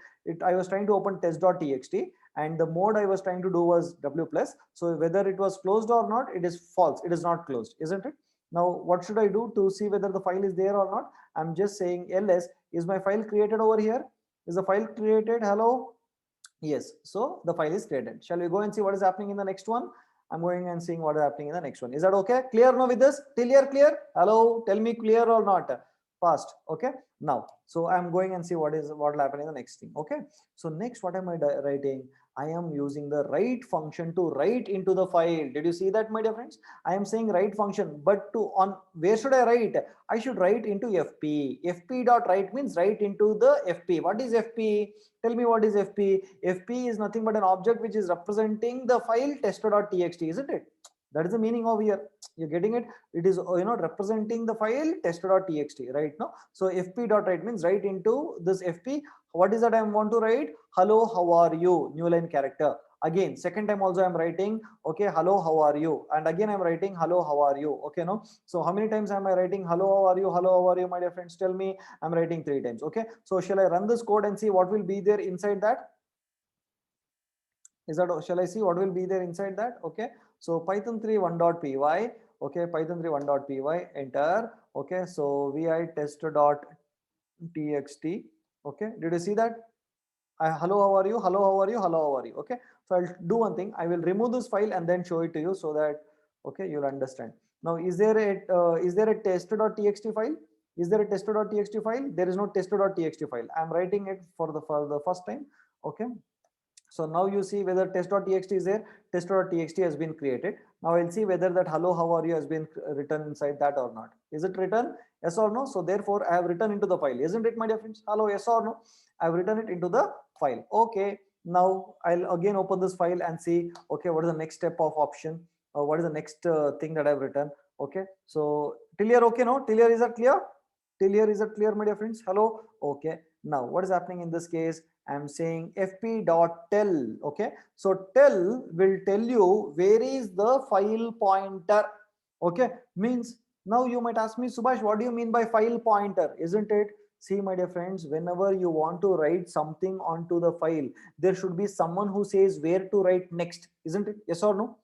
I was trying to open test.txt, and the mode I was trying to do was w plus. So whether it was closed or not, it is false. It is not closed, isn't it? Now what should I do to see whether the file is there or not? I'm just saying ls. Is my file created over here? Is the file created? Hello? Yes, so the file is created. Shall we go and see what is happening in the next one? I'm going and seeing what is happening in the next one. Is that okay? Clear now with this? Till here clear? Hello, tell me clear or not? fast. Okay, now so I'm going and see what will happen in the next thing. Okay, so next what am I writing? I am using the write function to write into the file. Did you see that, my dear friends? I am saying write function, but to on where should I write? I should write into fp. Fp dot write means write into the fp. What is fp? Tell me what is fp? Fp is nothing but an object which is representing the file tester.txt, isn't it? That is the meaning of here. You're getting it? It is representing the file tester.txt, right? No, so fp dot write means write into this fp. What is that I want to write? Hello, how are you? New line character. Again, second time also I'm writing, okay, hello, how are you? And again I'm writing hello, how are you? Okay, no, so how many times am I writing hello, how are you? Hello, how are you, my dear friends? Tell me. I'm writing 3 times. Okay, so shall I run this code and see what will be there inside that? Is that, shall I see what will be there inside that? Okay, so python 3 1.py. Okay, python 3 1.py, enter. Okay, so vi test.txt. Okay, did you see that? Hello, how are you? Hello, how are you? Hello, how are you? Okay, so I'll do one thing. I will remove this file and then show it to you so that, okay, you'll understand. Now, is there a test.txt file? Is there a test.txt file? There is no test.txt file. I'm writing it for the first time. Okay, so now you see whether test.txt is there. Test.txt has been created. Now I'll see whether that hello, how are you has been written inside that or not. Is it written? Yes or no? So therefore I have written into the file, isn't it, my dear friends? Hello, yes or no? I've written it into the file. Okay, now I'll again open this file and see, okay, what is the next step of option? What is the next thing that I've written? Okay, so till here, okay, no? Till here, is that clear? Till here, is that clear, my dear friends? Hello? Okay, now what is happening in this case? I'm saying fp.tell. Okay, so tell will tell you where is the file pointer. Okay, means now you might ask me, Subhash, what do you mean by file pointer? Isn't it? See, my dear friends, whenever you want to write something onto the file, there should be someone who says where to write next, isn't it? Yes or no?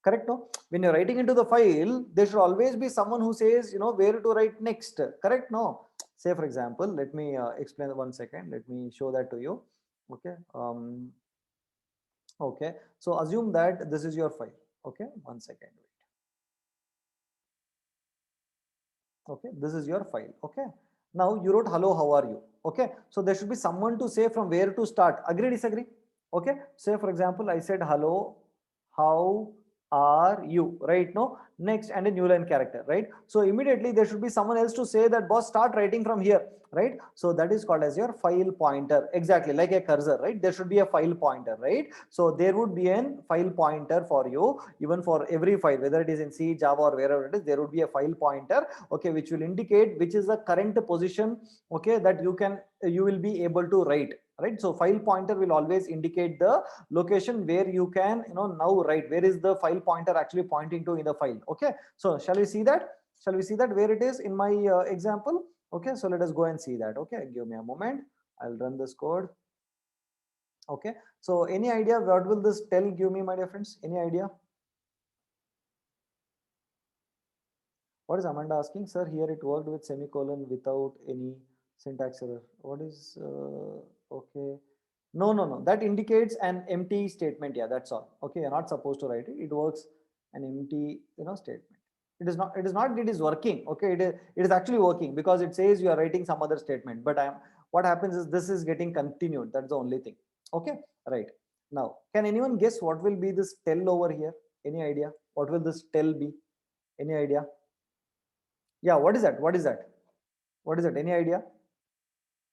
Correct? No, when you're writing into the file, there should always be someone who says, where to write next. Correct? No, say for example, let me explain 1 second. Let me show that to you. Okay, okay, so assume that this is your file. Okay, 1 second, wait. Okay, this is your file. Okay, now you wrote hello, how are you? Okay, so there should be someone to say from where to start. Agree, disagree? Okay, say for example, I said hello, how are you, right? No, next, and a new line character, right? So immediately there should be someone else to say that, boss, start writing from here, right? So that is called as your file pointer. Exactly like a cursor, right? There should be a file pointer, right? So there would be a file pointer for you, even for every file, whether it is in C, Java, or wherever it is, there would be a file pointer, okay, which will indicate which is the current position, okay, that you will be able to write, right? So file pointer will always indicate the location where you can now write. Where is the file pointer actually pointing to in the file? Okay, so shall we see that? Shall we see that where it is in my example? Okay, so let us go and see that. Okay, give me a moment. I'll run this code. Okay, so any idea what will this tell give me, my dear friends? Any idea? What is Amanda asking? Sir, here it worked with semicolon without any syntax error. What is okay? No. That indicates an empty statement. Yeah, that's all. Okay, you're not supposed to write it. It works an empty statement. It is not. It is not. It is working. Okay, it is actually working because it says you are writing some other statement. But what happens is this is getting continued. That's the only thing. Okay, right. Now, can anyone guess what will be this tell over here? Any idea? What will this tell be? Any idea? Yeah, what is that? What is that? What is it? Any idea?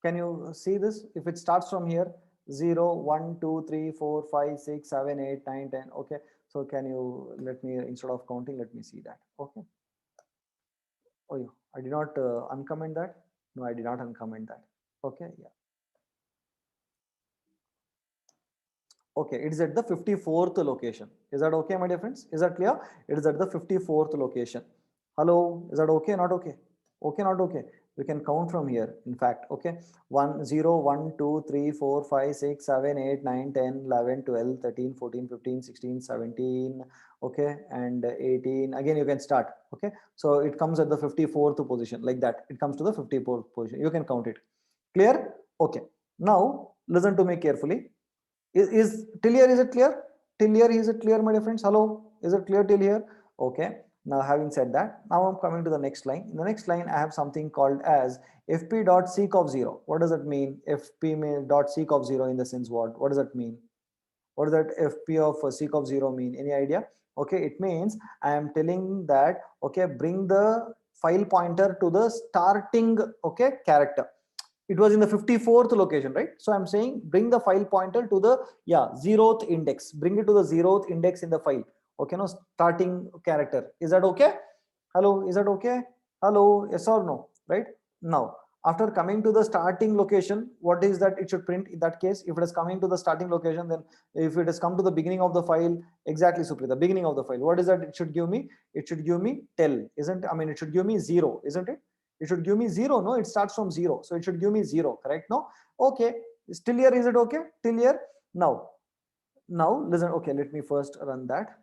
Can you see this? If it starts from here, 0, 1, 2, 3, 4, 5, 6, 7, 8, 9, 10. Okay. So can you let me, instead of counting, let me see that. Okay. Oh, yeah. I did not uncomment that. No, I did not uncomment that. Okay. Yeah. Okay. It is at the 54th location. Is that okay, my dear friends? Is that clear? It is at the 54th location. Hello. Is that okay? Not okay? Okay, not okay. We can count from here, in fact. Okay, 1 0 1 2 3 4 5 6 7 8 9 10 11 12 13 14 15 16 17. Okay, and 18. Again you can start. Okay, so it comes at the 54th position, like that. It comes to the 54th position. You can count it. Clear? Okay, now listen to me carefully. Is till here, is it clear? Till here is it clear, my dear friends? Hello, is it clear till here? Okay, Now, having said that, now I'm coming to the next line. In the next line, I have something called as fp dot seek of 0. What does it mean? Fp dot seek of 0 in the sense what? What does that mean? What does that fp of seek of 0 mean? Any idea? Okay, it means I am telling that, okay, bring the file pointer to the starting, okay, character. It was in the 54th location, right? So I'm saying bring the file pointer to the, yeah, 0th index. Bring it to the 0th index in the file. Okay, no, starting character. Is that okay? Hello, is that okay? Hello, yes or no? Right? Now, after coming to the starting location, what is that it should print in that case? If it is coming to the starting location, then if it has come to the beginning of the file, exactly, Supri, the beginning of the file, what is that it should give me? It should give me tell, isn't it? I mean, it should give me 0, isn't it? It should give me 0. No, it starts from 0, so it should give me 0, correct? No, okay, still here, is it okay till here? Now listen, okay, let me first run that.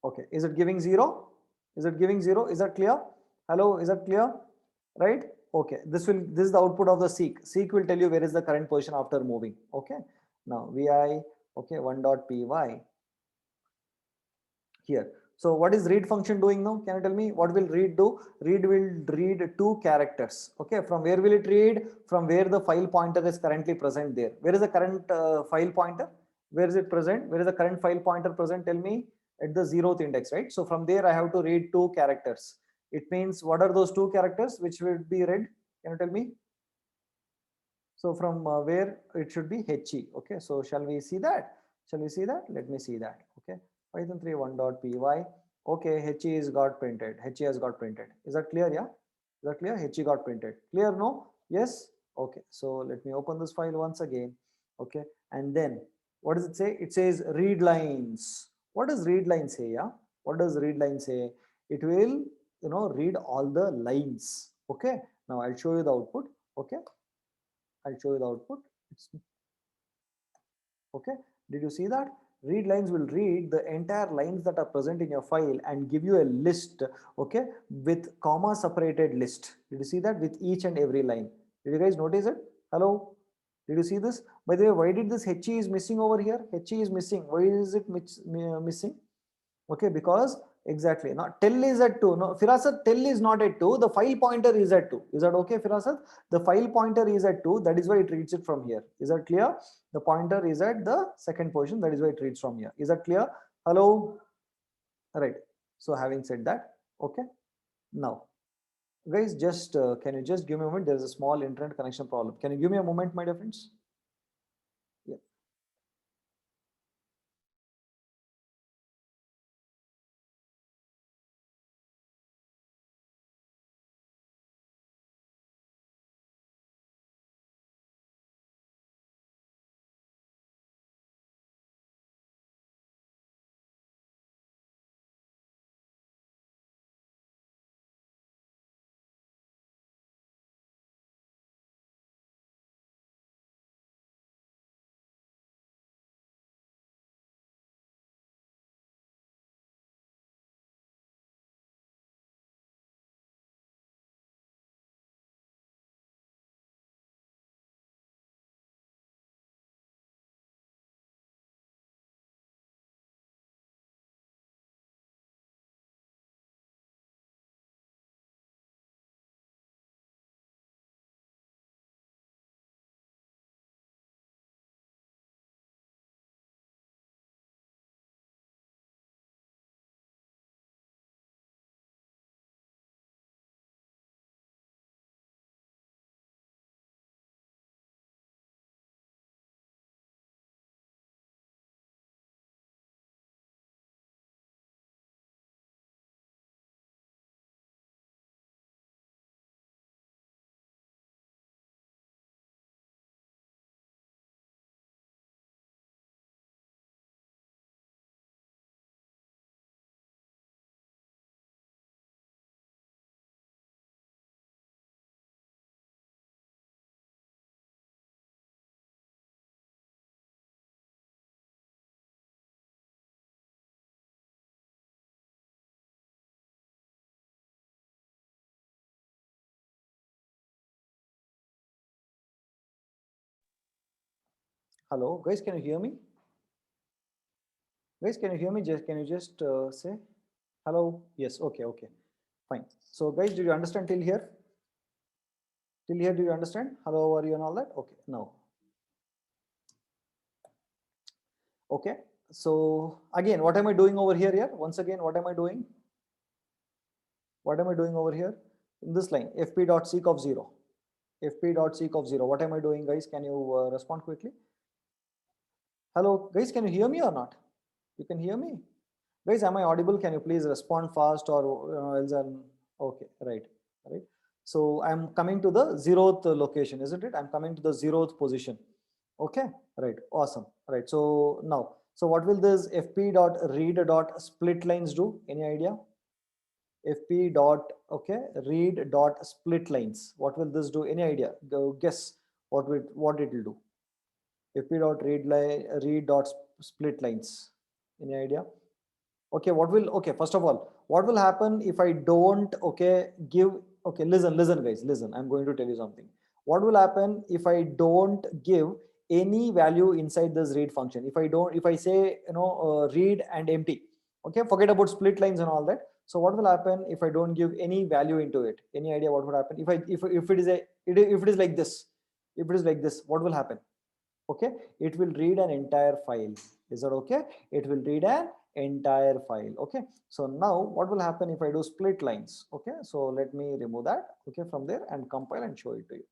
Okay, is it giving 0? Is it giving 0? Is that clear? Hello, is that clear? Right? Okay, this is the output of the seek will tell you where is the current position after moving. Okay, now vi, okay, 1.py here. So what is read function doing now? Can you tell me what will read do? Read will read two characters. Okay, from where will it read? From where the file pointer is currently present there. Where is the current file pointer? Where is it present? Where is the current file pointer present? Tell me. At the 0th index, right? So from there I have to read two characters. It means what are those two characters which will be read? Can you tell me? So from where it should be he. Okay, so shall we see that? Shall we see that? Let me see that. Okay, Python 3 1.py. Okay, he is got printed. He has got printed. Is that clear? Yeah, is that clear? He got printed. Clear? No? Yes. Okay, so let me open this file once again. Okay, and then what does it say? It says read lines. What does read line say? Yeah, what does read line say? It will, read all the lines. Okay, now I'll show you the output. Okay, I'll show you the output. It's okay. Did you see that? Read lines will read the entire lines that are present in your file and give you a list, okay, with comma separated list. Did you see that? With each and every line. Did you guys notice it? Hello? Did you see this? By the way, why did this HE is missing over here? HE is missing. Why is it missing? Okay, because exactly, not tell is at 2. No, Firasat, tell is not at 2. The file pointer is at 2. Is that okay, Firasat? The file pointer is at 2. That is why it reads it from here. Is that clear? The pointer is at the second position. That is why it reads from here. Is that clear? Hello? Right. So having said that, okay. Now, guys, just can you just give me a moment? There is a small internet connection problem. Can you give me a moment, my dear friends? Yeah. Hello, guys, can you hear me? Guys, can you hear me? Just can you just say hello? Yes. Okay. Okay. Fine. So guys, did you understand till here? Till here, do you understand? Hello, are you and all that? Okay. No. Okay. So again, what am I doing over here? Here once again, what am I doing? What am I doing over here in this line? Fp dot seek of 0. Fp dot seek of 0. What am I doing, guys? Can you respond quickly? Hello, guys. Can you hear me or not? You can hear me, guys. Am I audible? Can you please respond fast or else I'm okay. Right, right. So I'm coming to the 0th location, isn't it? I'm coming to the 0th position. Okay, right. Awesome. Right. So now, so what will this fp dot read dot split lines do? Any idea? Fp dot okay read dot split lines. What will this do? Any idea? Go guess what it will do. Fp dot read dot split lines. Any idea? Okay, what will okay first of all, what will happen if I don't okay give okay listen guys, listen, I'm going to tell you something. What will happen if I don't give any value inside this read function? If I say read and empty, okay, forget about split lines and all that. So what will happen if I don't give any value into it? Any idea what would happen if it is if it is like this? If it is like this, what will happen? Okay, it will read an entire file. Is that okay? It will read an entire file. Okay, so now what will happen if I do split lines? Okay, so let me remove that okay from there and compile and show it to you.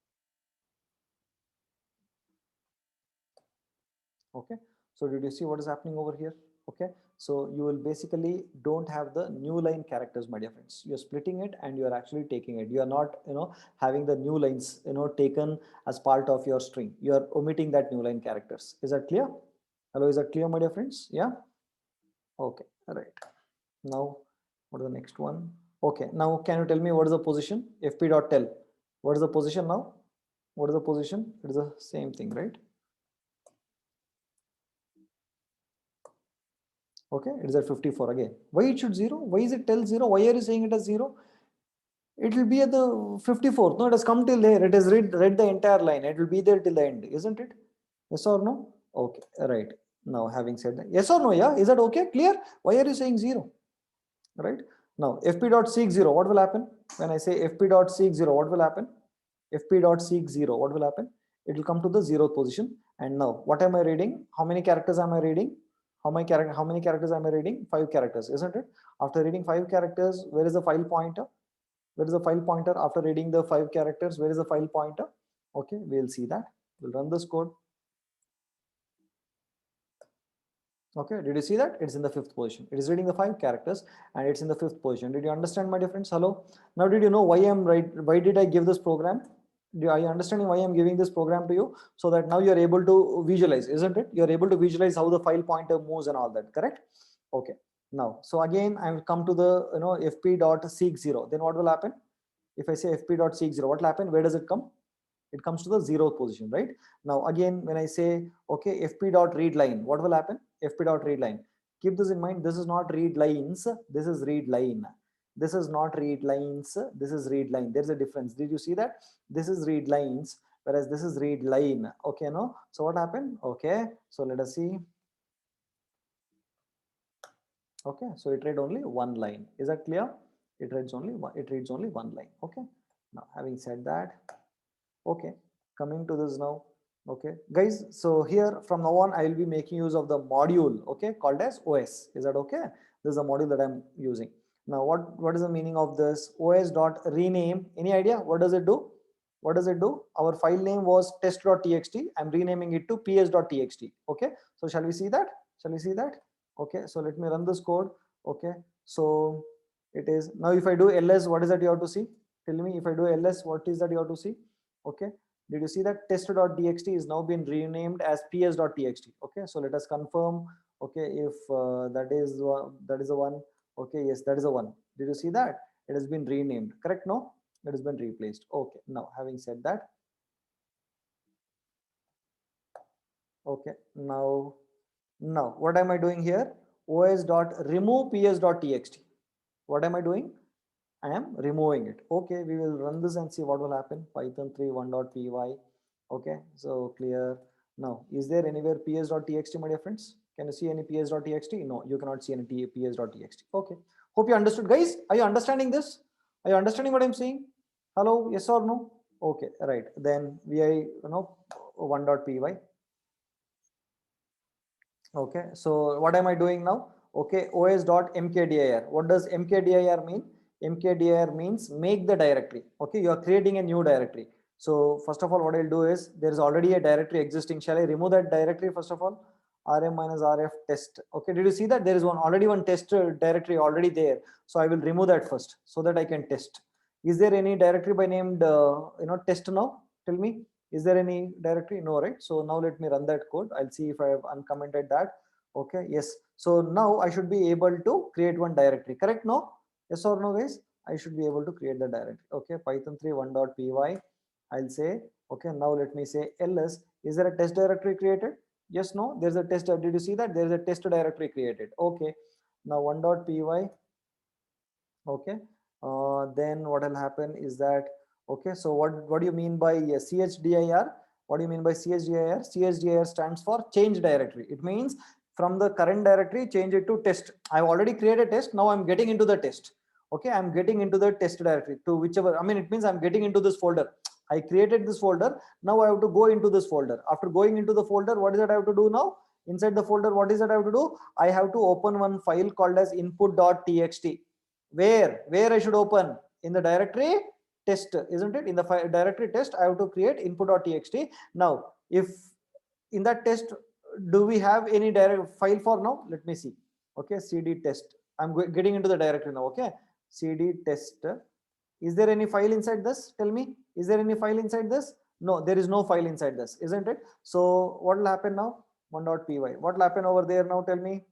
Okay, so did you see what is happening over here? Okay, so you will basically don't have the new line characters, my dear friends. You're splitting it and you're actually taking it. You are not having the new lines taken as part of your string. You are omitting that new line characters. Is that clear? Hello, is that clear, my dear friends? Yeah. Okay, right. Now, what is the next one? Okay, now can you tell me what is the position? fp.tell. What is the position now? What is the position? It is the same thing, right? Okay, it is at 54 again. Why it should 0? Why is it tell 0? Why are you saying it as 0? It will be at the 54th. No, it has come till there. It has read the entire line. It will be there till the end, isn't it? Yes or no? Okay, right. Now, having said that, yes or no, yeah? Is that okay? Clear? Why are you saying 0? Right now fp.seek 0, what will happen when I say fp.seek 0? What will happen? Fp.seek 0, what will happen? It will come to the 0th position. And now what am I reading? How many characters am I reading? How many characters am I reading? 5 characters, isn't it? After reading 5 characters, where is the file pointer? Where is the file pointer? After reading the 5 characters, where is the file pointer? Okay, we'll see that. We'll run this code. Okay, did you see that? It's in the 5th position. It is reading the 5 characters and it's in the 5th position. Did you understand, my dear friends? Hello. Now, did you know why I'm right? Why did I give this program? Are you understanding why I'm giving this program to you? So that now you're able to visualize, isn't it? You're able to visualize how the file pointer moves and all that, correct? Okay. Now, so again, I will come to the fp.seek 0. Then what will happen? If I say fp.seek 0, what will happen? Where does it come? It comes to the 0th position, right? Now again, when I say okay fp.readline, what will happen? Fp.readline, keep this in mind, this is not read lines, this is read line. This is not read lines, this is read line. There's a difference. Did you see that? This is read lines, whereas this is read line. Okay, no? So what happened? Okay, so let us see. Okay, so it read only one line. Is that clear? It reads only one line. Okay, now having said that, okay, coming to this now. Okay guys, so here from now on I will be making use of the module, okay, called as OS. Is that okay? This is a module that I'm using. Now what is the meaning of this OS dot rename? Any idea what does it do? What does it do? Our file name was test.txt. I'm renaming it to ps.txt. Okay, so shall we see that? Shall we see that? Okay, so let me run this code. Okay, so it is now if I do ls, what is that you have to see? Tell me, if I do ls, what is that you have to see? Okay, did you see that test.txt is now been renamed as ps.txt? Okay, so let us confirm. Okay, if that is the one. Okay, yes, that is the one. Did you see that? It has been renamed, correct? No, it has been replaced. Okay, now having said that, okay, now what am I doing here? os.remove ps.txt. What am I doing? I am removing it. Okay, we will run this and see what will happen. Python 3 1.py. Okay, so clear. Now, is there anywhere ps.txt, my dear friends? Can you see any ps.txt? No, you cannot see any ps.txt. Okay, hope you understood, guys. Are you understanding this? Are you understanding what I'm saying? Hello, yes or no? Okay, right. Then vi, 1.py. Okay, so what am I doing now? Okay, os.mkdir. What does mkdir mean? Mkdir means make the directory. Okay, you are creating a new directory. So first of all, what I'll do is there is already a directory existing. Shall I remove that directory first of all? rm-rf test. Okay, did you see that there is already one test directory already there? So I will remove that first so that I can test. Is there any directory by named test now? Tell me. Is there any directory? No, right? So now let me run that code. I'll see if I have uncommented that. Okay, yes. So now I should be able to create one directory. Correct? No? Yes or no, guys? I should be able to create the directory. Okay, Python 3 1.py. I'll say, okay, now let me say ls. Is there a test directory created? Yes, no? There's a test. Did you see that? There's a test directory created. Okay. Now 1.py. Okay. Then what will happen is that, okay, so what do you mean by chdir? What do you mean by chdir? Chdir stands for change directory. It means from the current directory change it to test. I've already created a test. Now I'm getting into the test. Okay, I'm getting into the test directory to whichever, I mean, it means I'm getting into this folder. I created this folder. Now I have to go into this folder. After going into the folder, what is it I have to do now? Inside the folder, what is it I have to do? I have to open one file called as input.txt. Where I should open? In the directory test, isn't it? In the directory test, I have to create input.txt. Now, if in that test, do we have any direct file for now? Let me see. Okay, cd test. I'm getting into the directory now. Okay, cd test. Is there any file inside this? Tell me. Is there any file inside this? No, there is no file inside this, isn't it? So what will happen now? 1.py. What will happen over there now? Tell me.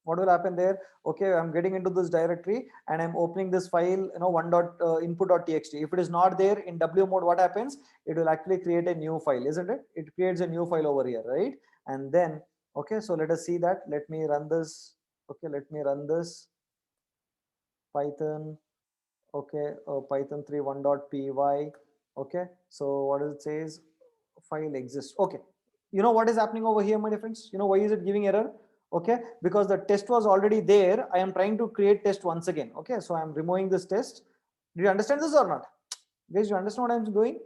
What will happen there? Okay, I'm getting into this directory and I'm opening this file, input.txt. If it is not there in w mode, what happens? It will actually create a new file, isn't it? It creates a new file over here, right? And then, okay, so let us see that. Let me run this. Okay, let me run this Python. Okay, Python 3 1.py. Okay, so what does it says? File exists. Okay, you know what is happening over here, my dear friends? You know why is it giving error? Okay, because the test was already there. I am trying to create test once again. Okay, so I'm removing this test. Do you understand this or not, guys? You understand what I'm doing?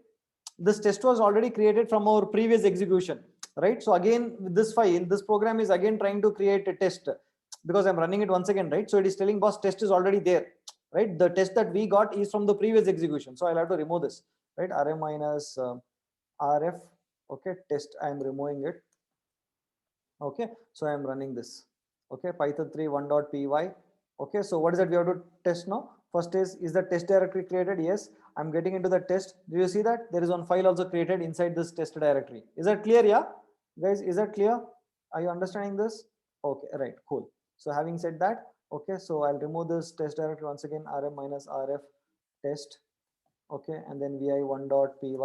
This test was already created from our previous execution, right? So again, with this file, this program is again trying to create a test because I'm running it once again, right? So it is telling boss test is already there, right? The test that we got is from the previous execution. So I'll have to remove this, right? rm minus rf. Okay, test, I'm removing it. Okay, so I am running this. Okay, Python 3 1.py. Okay, so what is that we have to test now? First is the test directory created? Yes, I'm getting into the test. Do you see that there is one file also created inside this test directory? Is that clear? Yeah, guys, is that clear? Are you understanding this? Okay, right, cool. So having said that, okay, so I'll remove this test directory once again, rm minus rf test. Okay, and then vi 1.py,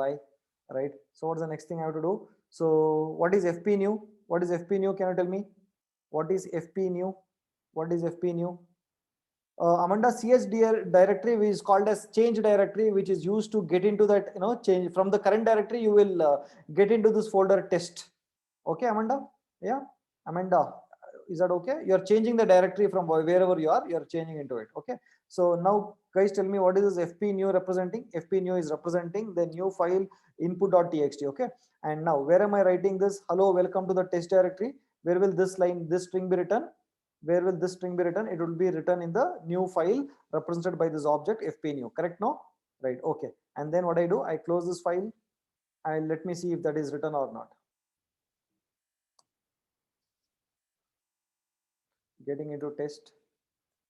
right? So what's the next thing I have to do? So what is fp new? What is fp new? Can you tell me? What is fp new? What is fp new? Amanda, CSD directory is called as change directory, which is used to get into that, change from the current directory. You will get into this folder test. Okay, Amanda? Yeah, Amanda, is that okay? You're changing the directory from wherever you're changing into it. Okay, so now guys, tell me what is this fp new representing? Fp new is representing the new file input.txt. Okay, and now where am I writing this? Hello, welcome to the test directory. Where will this string be written? Where will this string be written? It will be written in the new file represented by this object fp new. Correct? No? Right. Okay. And then what I do? I close this file. And let me see if that is written or not. Getting into test.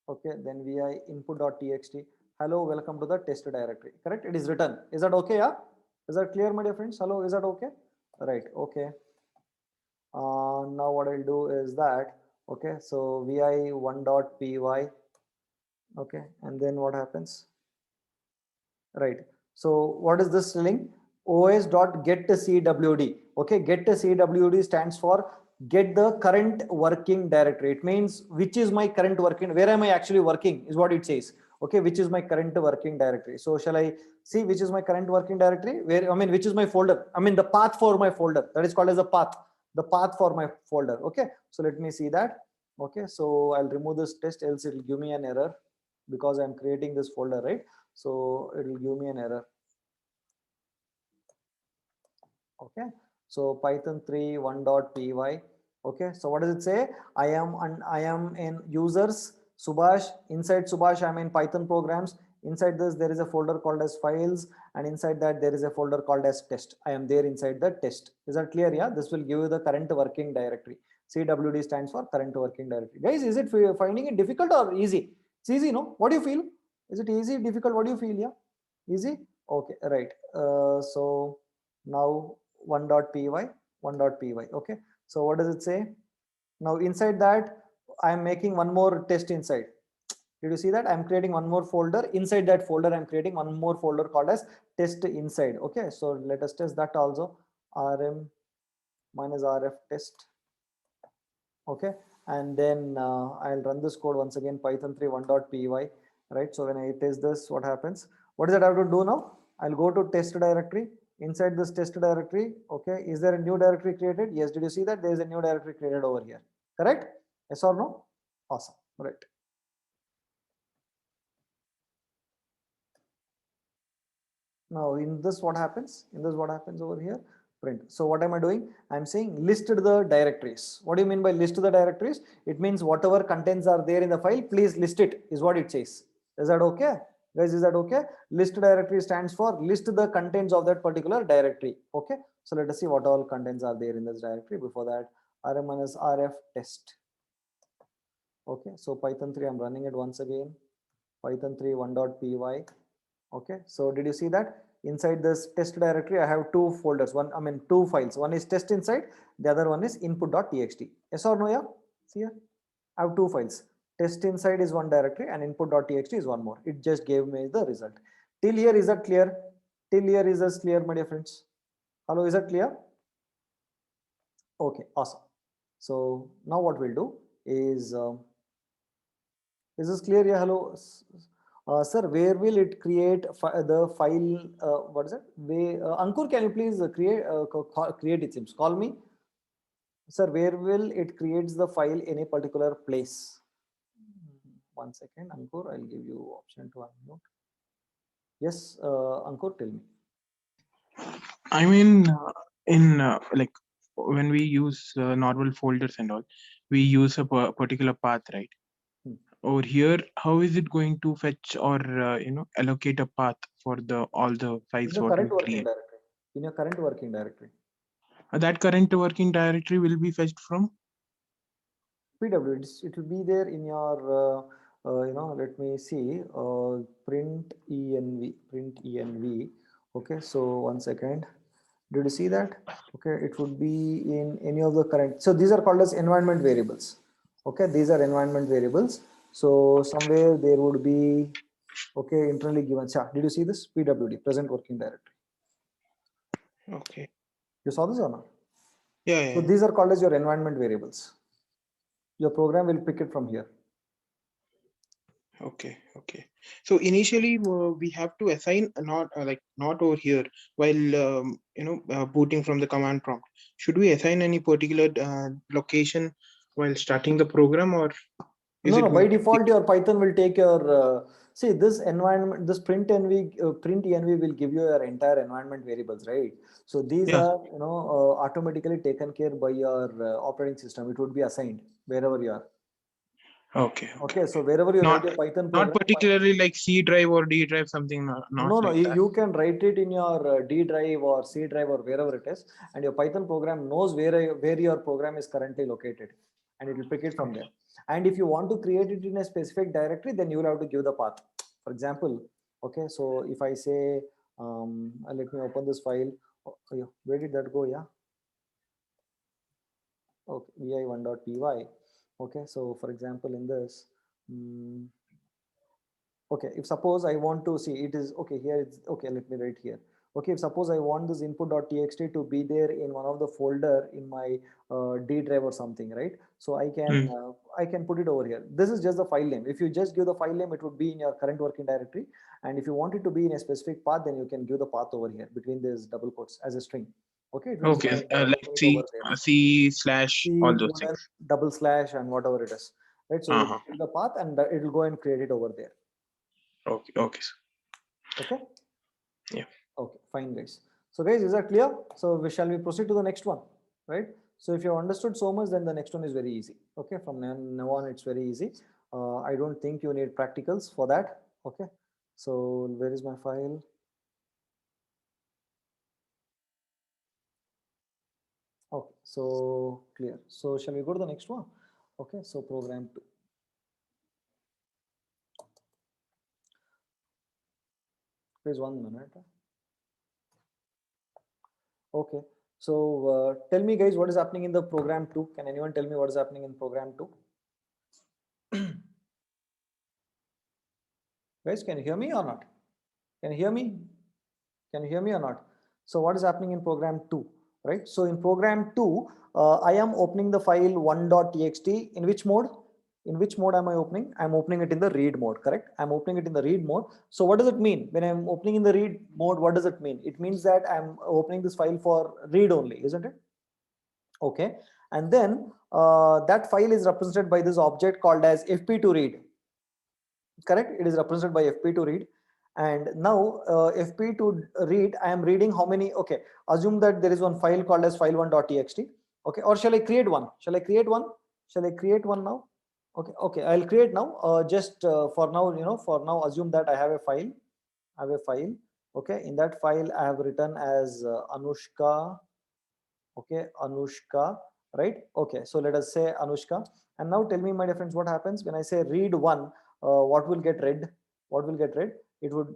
Okay. Then vi input.txt. Hello, welcome to the test directory. Correct? It is written. Is that okay? Yeah. Is that clear, my dear friends? Hello. Is that okay? Right. Okay. Now what I'll do is that. Okay. So vi 1.py. Okay, and then what happens? Right. So what is this link? os.getCwd. Okay, getCwd stands for get the current working directory. It means which is my current working, where am I actually working is what it says. Okay, which is my current working directory. So shall I see which is my current working directory? Where, I mean, which is my folder? I mean, the path for my folder, that is called as a path. the path for my folder. Okay, so let me see that. Okay, so I'll remove this test, else it will give me an error because I'm creating this folder, right? So it will give me an error. Okay, so Python 3 1.py. Okay, so what does it say? I am in users Subhash. Inside Subhash, I'm in Python programs. Inside this, there is a folder called as files, and inside that there is a folder called as test. I am there inside the test. Is that clear? Yeah, this will give you the current working directory. CWD stands for current working directory. Guys, is it finding it difficult or easy? It's easy, no? What do you feel? Is it easy, difficult? What do you feel? Yeah, easy. Okay, right. So now 1.py 1.py. Okay, so what does it say? Now inside that I'm making one more test inside. Did you see that? I'm creating one more folder. Inside that folder I'm creating one more folder called as test inside. Okay, so let us test that also. Rm minus rf test. Okay, and then I'll run this code once again, python 3 1.py. Right, so when I test this, what happens? What does it have to do now? I'll go to test directory. Inside this test directory, okay, is there a new directory created? Yes. Did you see that there is a new directory created over here? Correct? Yes or no? Awesome. Right. Now in this, what happens? In this, what happens over here? Print. So what am I doing? I'm saying listed the directories. What do you mean by list the directories? It means whatever contents are there in the file, please list it, is what it says. Is that okay? Guys, is that okay? List directory stands for list the contents of that particular directory. Okay, so let us see what all contents are there in this directory. Before that, rm minus rf test. Okay, so python 3, I'm running it once again. Python 3 1.py. Okay, so did you see that inside this test directory I have two folders, two files. One is test inside, the other one is input.txt. Yes or no? Yeah, see here I have two files. Test inside is one directory and input.txt is one more. It just gave me the result. Till here, is that clear? Till here, is this clear, my dear friends? Hello, is that clear? Okay, awesome. So now what we'll do is this clear? Yeah, hello. Sir, where will it create the file? What is it? Ankur, can you please create it seems? Call me. Sir, where will it creates the file in a particular place? 1 second, Ankur, I'll give you option to unmute. Yes, Ankur, tell me. I mean, in like when we use normal folders and all, we use a particular path, right? Over here, how is it going to fetch or allocate a path for all the files In your what we current working create? directory. In your current working directory. That current working directory will be fetched from PW. It will be there in your let me see, print env. Okay, so 1 second. Did you see that? Okay, it would be in any of the current. So these are called as environment variables. Okay, these are environment variables. So somewhere there would be, okay, internally given. Did you see this? PWD, present working directory. Okay. You saw this or not? Yeah. So these are called as your environment variables. Your program will pick it from here. Okay. So initially we have to assign not over here while booting from the command prompt. Should we assign any particular location while starting the program, or No, by default your Python will take your see this environment, this print env will give you your entire environment variables, right? So these are automatically taken care by your operating system. It would be assigned wherever you are. Okay. So wherever you write your Python program, not particularly like C drive or D drive, something no, like that. you can write it in your D drive or C drive or wherever it is, and your Python program knows where your program is currently located, and it will pick it from there. And if you want to create it in a specific directory, then you will have to give the path. For example, okay, so if I say, let me open this file. Oh, yeah, where did that go? Yeah. Okay, vi1.py. Okay, so for example, in this, okay, if suppose I want to see it is okay here, it's okay, let me write here. Okay, if suppose I want this input.txt to be there in one of the folder in my D drive or something, right? So I can put it over here. This is just the file name. If you just give the file name, it would be in your current working directory. And if you want it to be in a specific path, then you can give the path over here between these double quotes as a string. Okay, it will Okay, define like it C, over there. C slash C all those colon things. double slash and whatever it is, right? So Uh-huh. you the path and it will go and create it over there. Okay, okay, sir. Okay. Yeah. Okay, fine, guys. So guys, is that clear? So shall we proceed to the next one, right? So if you understood so much, then the next one is very easy. Okay, from now on, it's very easy. I don't think you need practicals for that. Okay, so where is my file? Okay, so clear. So shall we go to the next one? Okay, so program 2. Please 1 minute. Okay, so tell me guys, what is happening in the program 2? Can anyone tell me what is happening in program 2? Guys, can you hear me or not? Can you hear me? Can you hear me or not? So what is happening in program 2, right? So in program 2, I am opening the file 1.txt. In which mode? In which mode am I opening? I'm opening it in the read mode, correct? I'm opening it in the read mode. So what does it mean? When I'm opening in the read mode, what does it mean? It means that I'm opening this file for read only, isn't it? Okay. And then that file is represented by this object called as fp to read, correct? It is represented by fp to read. And now fp to read, I am reading how many? Okay, assume that there is one file called as file1.txt. Okay, or shall I create one? Shall I create one? Shall I create one now? Okay, okay, I'll create now. Just for now, for now, assume that I have a file. I have a file. Okay, in that file I have written as Anushka. Okay, Anushka, right? Okay, so let us say Anushka. And now tell me, my dear friends, what happens when I say read one? What will get read? What will get read? It would,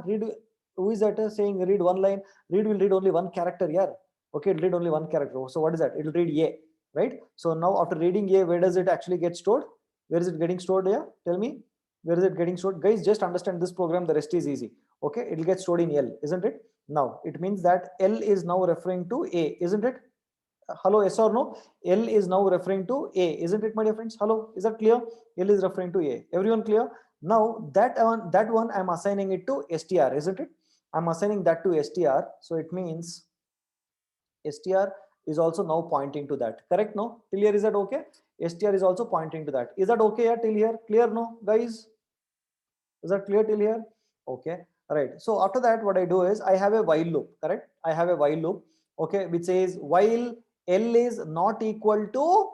read. Who is that saying read one line? Read will read only one character. Yeah. Okay, it'll read only one character. So what is that? It'll read A, right? So now after reading A, where does it actually get stored? Where is it getting stored? Yeah, tell me. Where is it getting stored? Guys, just understand this program. The rest is easy. Okay, it'll get stored in L, isn't it? Now it means that L is now referring to A, isn't it? Hello, yes or no? L is now referring to A, isn't it, my dear friends? Hello, is that clear? L is referring to A. Everyone clear? Now that one I'm assigning it to str, isn't it? I'm assigning that to str. So it means str is also now pointing to that. Correct? No? Till here, is that okay? Str is also pointing to that. Is that okay? Yeah, till here? Clear? No, guys? Is that clear till here? Okay. All right. So after that, what I do is I have a while loop, correct? I have a while loop, okay, which says while L is not equal to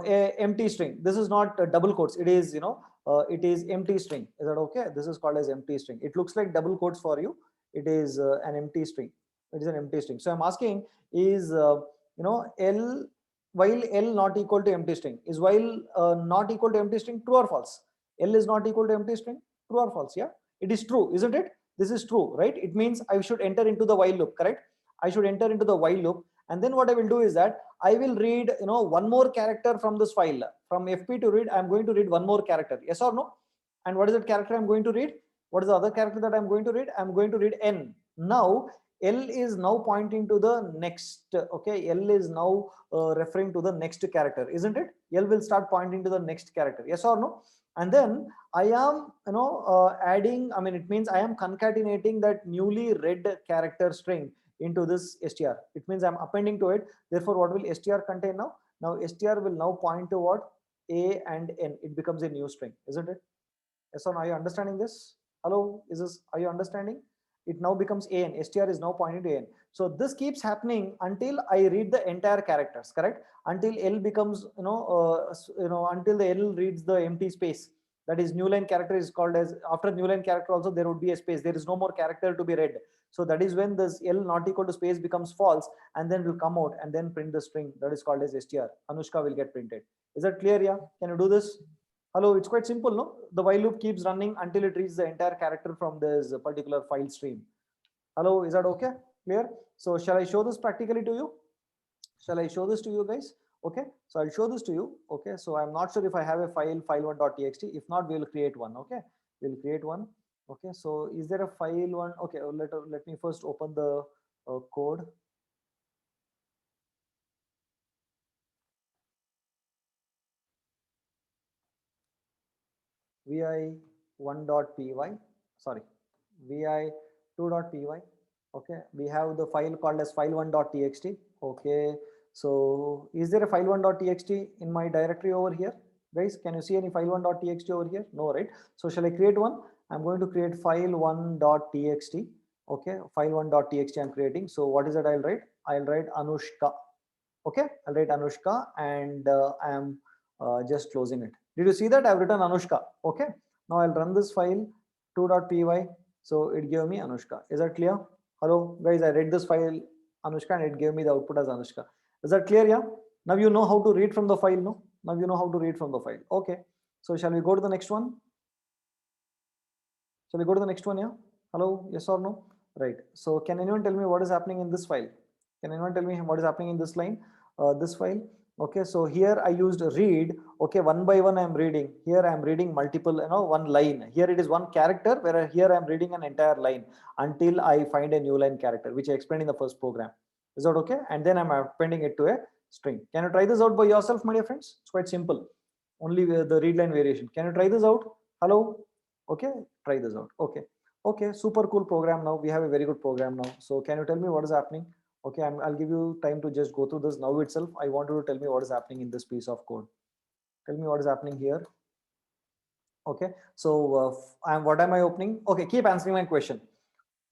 a empty string. This is not double quotes. It is, it is empty string. Is that okay? This is called as empty string. It looks like double quotes for you. It is an empty string. It is an empty string. So I'm asking is, L, while L not equal to empty string, is while not equal to empty string true or false? L is not equal to empty string. True or false? Yeah, it is true, isn't it? This is true, right? It means I should enter into the while loop, correct? I should enter into the while loop, and then what I will do is that I will read, one more character from this file. From fp to read, I'm going to read one more character. Yes or no? And what is that character I'm going to read? What is the other character that I'm going to read? I'm going to read n. Now L is now pointing to the next. Okay, L is now referring to the next character, isn't it? L will start pointing to the next character. Yes or no? And then I am, adding, I mean, it means I am concatenating that newly read character string into this str. It means I'm appending to it. Therefore, what will str contain now? Now str will now point to what? A and n. It becomes a new string, isn't it? Yes or no? Are you understanding this? Hello, is this, are you understanding? It now becomes an. Str is now pointing to an. So this keeps happening until I read the entire characters, correct? Until L becomes, until the L reads the empty space. That is, new line character is called as, after new line character also there would be a space. There is no more character to be read. So that is when this L not equal to space becomes false, and then will come out and then print the string that is called as str. Anushka will get printed. Is that clear? Yeah. Can you do this? Hello, it's quite simple, no? The while loop keeps running until it reaches the entire character from this particular file stream. Hello, is that okay? Clear? So shall I show this practically to you? Shall I show this to you guys? Okay, so I'll show this to you. Okay, so I'm not sure if I have a file, file1.txt. If not, we'll create one. Okay, we'll create one. Okay, so is there a file one? Okay, let me first open the code. vi1.py, sorry, vi2.py. Okay, we have the file called as file1.txt. Okay, so is there a file1.txt in my directory over here? Guys, can you see any file1.txt over here? No, right? So shall I create one? I'm going to create file1.txt. Okay, file1.txt I'm creating. So what is it I'll write? I'll write Anushka. Okay, I'll write Anushka, and I am just closing it. Did you see that? I've written Anushka. Okay, now I'll run this file 2.py. So it gave me Anushka. Is that clear? Hello guys, I read this file Anushka and it gave me the output as Anushka. Is that clear? Yeah. Now you know how to read from the file. No, now you know how to read from the file. Okay, so shall we go to the next one? Shall we go to the next one? Yeah. Hello, yes or no? Right. So can anyone tell me what is happening in this file? Can anyone tell me what is happening in this line? This file. Okay, so here I used read. Okay, one by one I'm reading. Here I'm reading multiple, one line. Here it is one character, where here I'm reading an entire line until I find a new line character, which I explained in the first program. Is that okay? And then I'm appending it to a string. Can you try this out by yourself, my dear friends? It's quite simple. Only the read line variation. Can you try this out? Hello? Okay, try this out. Okay, super cool program. Now we have a very good program now. So can you tell me what is happening? Okay, I'll give you time to just go through this now itself. I want you to tell me what is happening in this piece of code. Tell me what is happening here. Okay, so what am I opening? Okay, keep answering my question.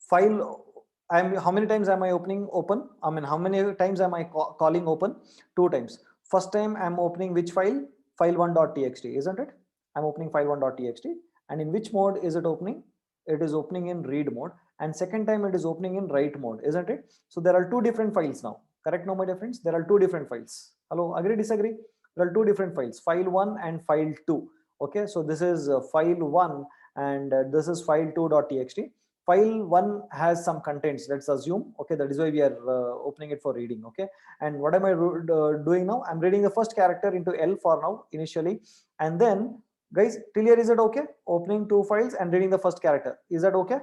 File, how many times am I opening open? I mean, how many times am I calling open? 2 times. First time I'm opening which file? File1.txt, isn't it? I'm opening file1.txt. And in which mode is it opening? It is opening in read mode. And second time it is opening in write mode, isn't it? So there are 2 different files now. Correct now, my dear friends? There are 2 different files. Hello, agree, disagree? There are 2 different files, file 1 and file 2. Okay, so this is file 1 and this is file2.txt. File 1 has some contents, let's assume. Okay, that is why we are opening it for reading. Okay, and what am I doing now? I'm reading the first character into L for now initially, and then guys, till here is it okay? Opening 2 files and reading the first character, is that okay?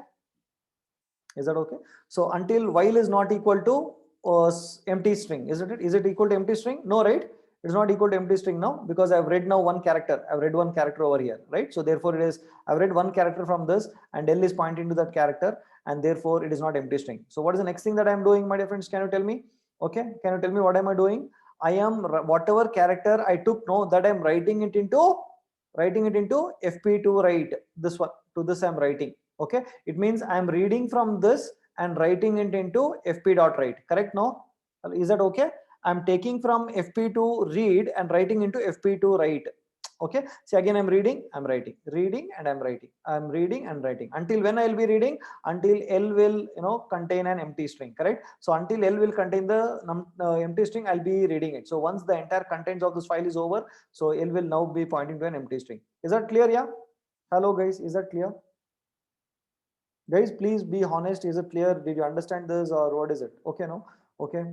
Is that okay? So until while is not equal to empty string, isn't it? Is it equal to empty string? No, right? It's not equal to empty string now, because I've read now one character. I've read one character over here, right? So therefore it is, I've read one character from this and L is pointing to that character, and therefore it is not empty string. So what is the next thing that I'm doing, my dear friends? Can you tell me? Okay, can you tell me what am I doing? I am, whatever character I took, no, that I'm writing it into fp2 write. This one, to this I'm writing. Okay, it means I'm reading from this and writing it into fp.write. Correct? No, is that okay? I'm taking from fp2 read and writing into fp2 write. Okay, see, again I'm reading, I'm writing, reading, and I'm writing, I'm reading and writing. Until when I'll be reading? Until L will contain an empty string. Correct? So until L will contain the empty string, I'll be reading it. So once the entire contents of this file is over, so L will now be pointing to an empty string. Is that clear? Yeah. Hello guys, is that clear? Guys, please be honest. Is it clear? Did you understand this, or what is it? Okay, no? Okay.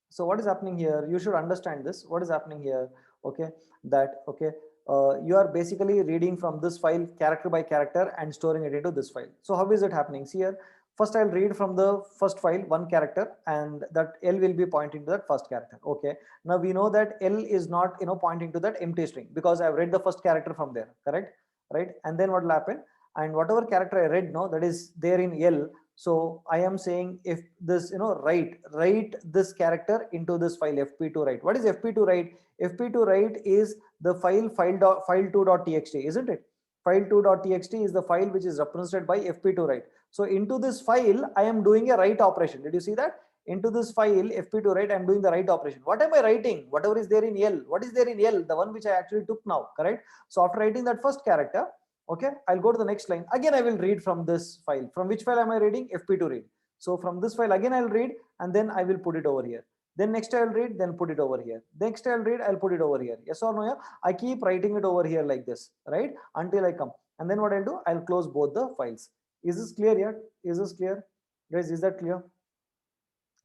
So what is happening here? You should understand this. What is happening here? Okay, that okay. You are basically reading from this file character by character and storing it into this file. So how is it happening? See here. First, I'll read from the first file one character, and that L will be pointing to that first character. Okay. Now we know that L is not pointing to that empty string, because I've read the first character from there. Correct? Right? And then what will happen? And whatever character I read, no, that is there in L. So I am saying, if this write this character into this file fp2 write. What is fp2 write? Fp2 write is the file2.txt, isn't it? File2.txt is the file which is represented by fp2 write. So into this file I am doing a write operation. Did you see that? Into this file fp2 write, I'm doing the write operation. What am I writing? Whatever is there in L. What is there in L? The one which I actually took now. Correct? So after writing that first character, okay, I'll go to the next line. Again, I will read from this file. From which file am I reading? fp2 read. So from this file again I'll read, and then I will put it over here. Then next I'll read, then put it over here. Next I'll read, I'll put it over here. Yes or no? Yeah? I keep writing it over here like this, right? Until I come. And then what I'll do? I'll close both the files. Is this clear yet? Is this clear? Guys, is that clear?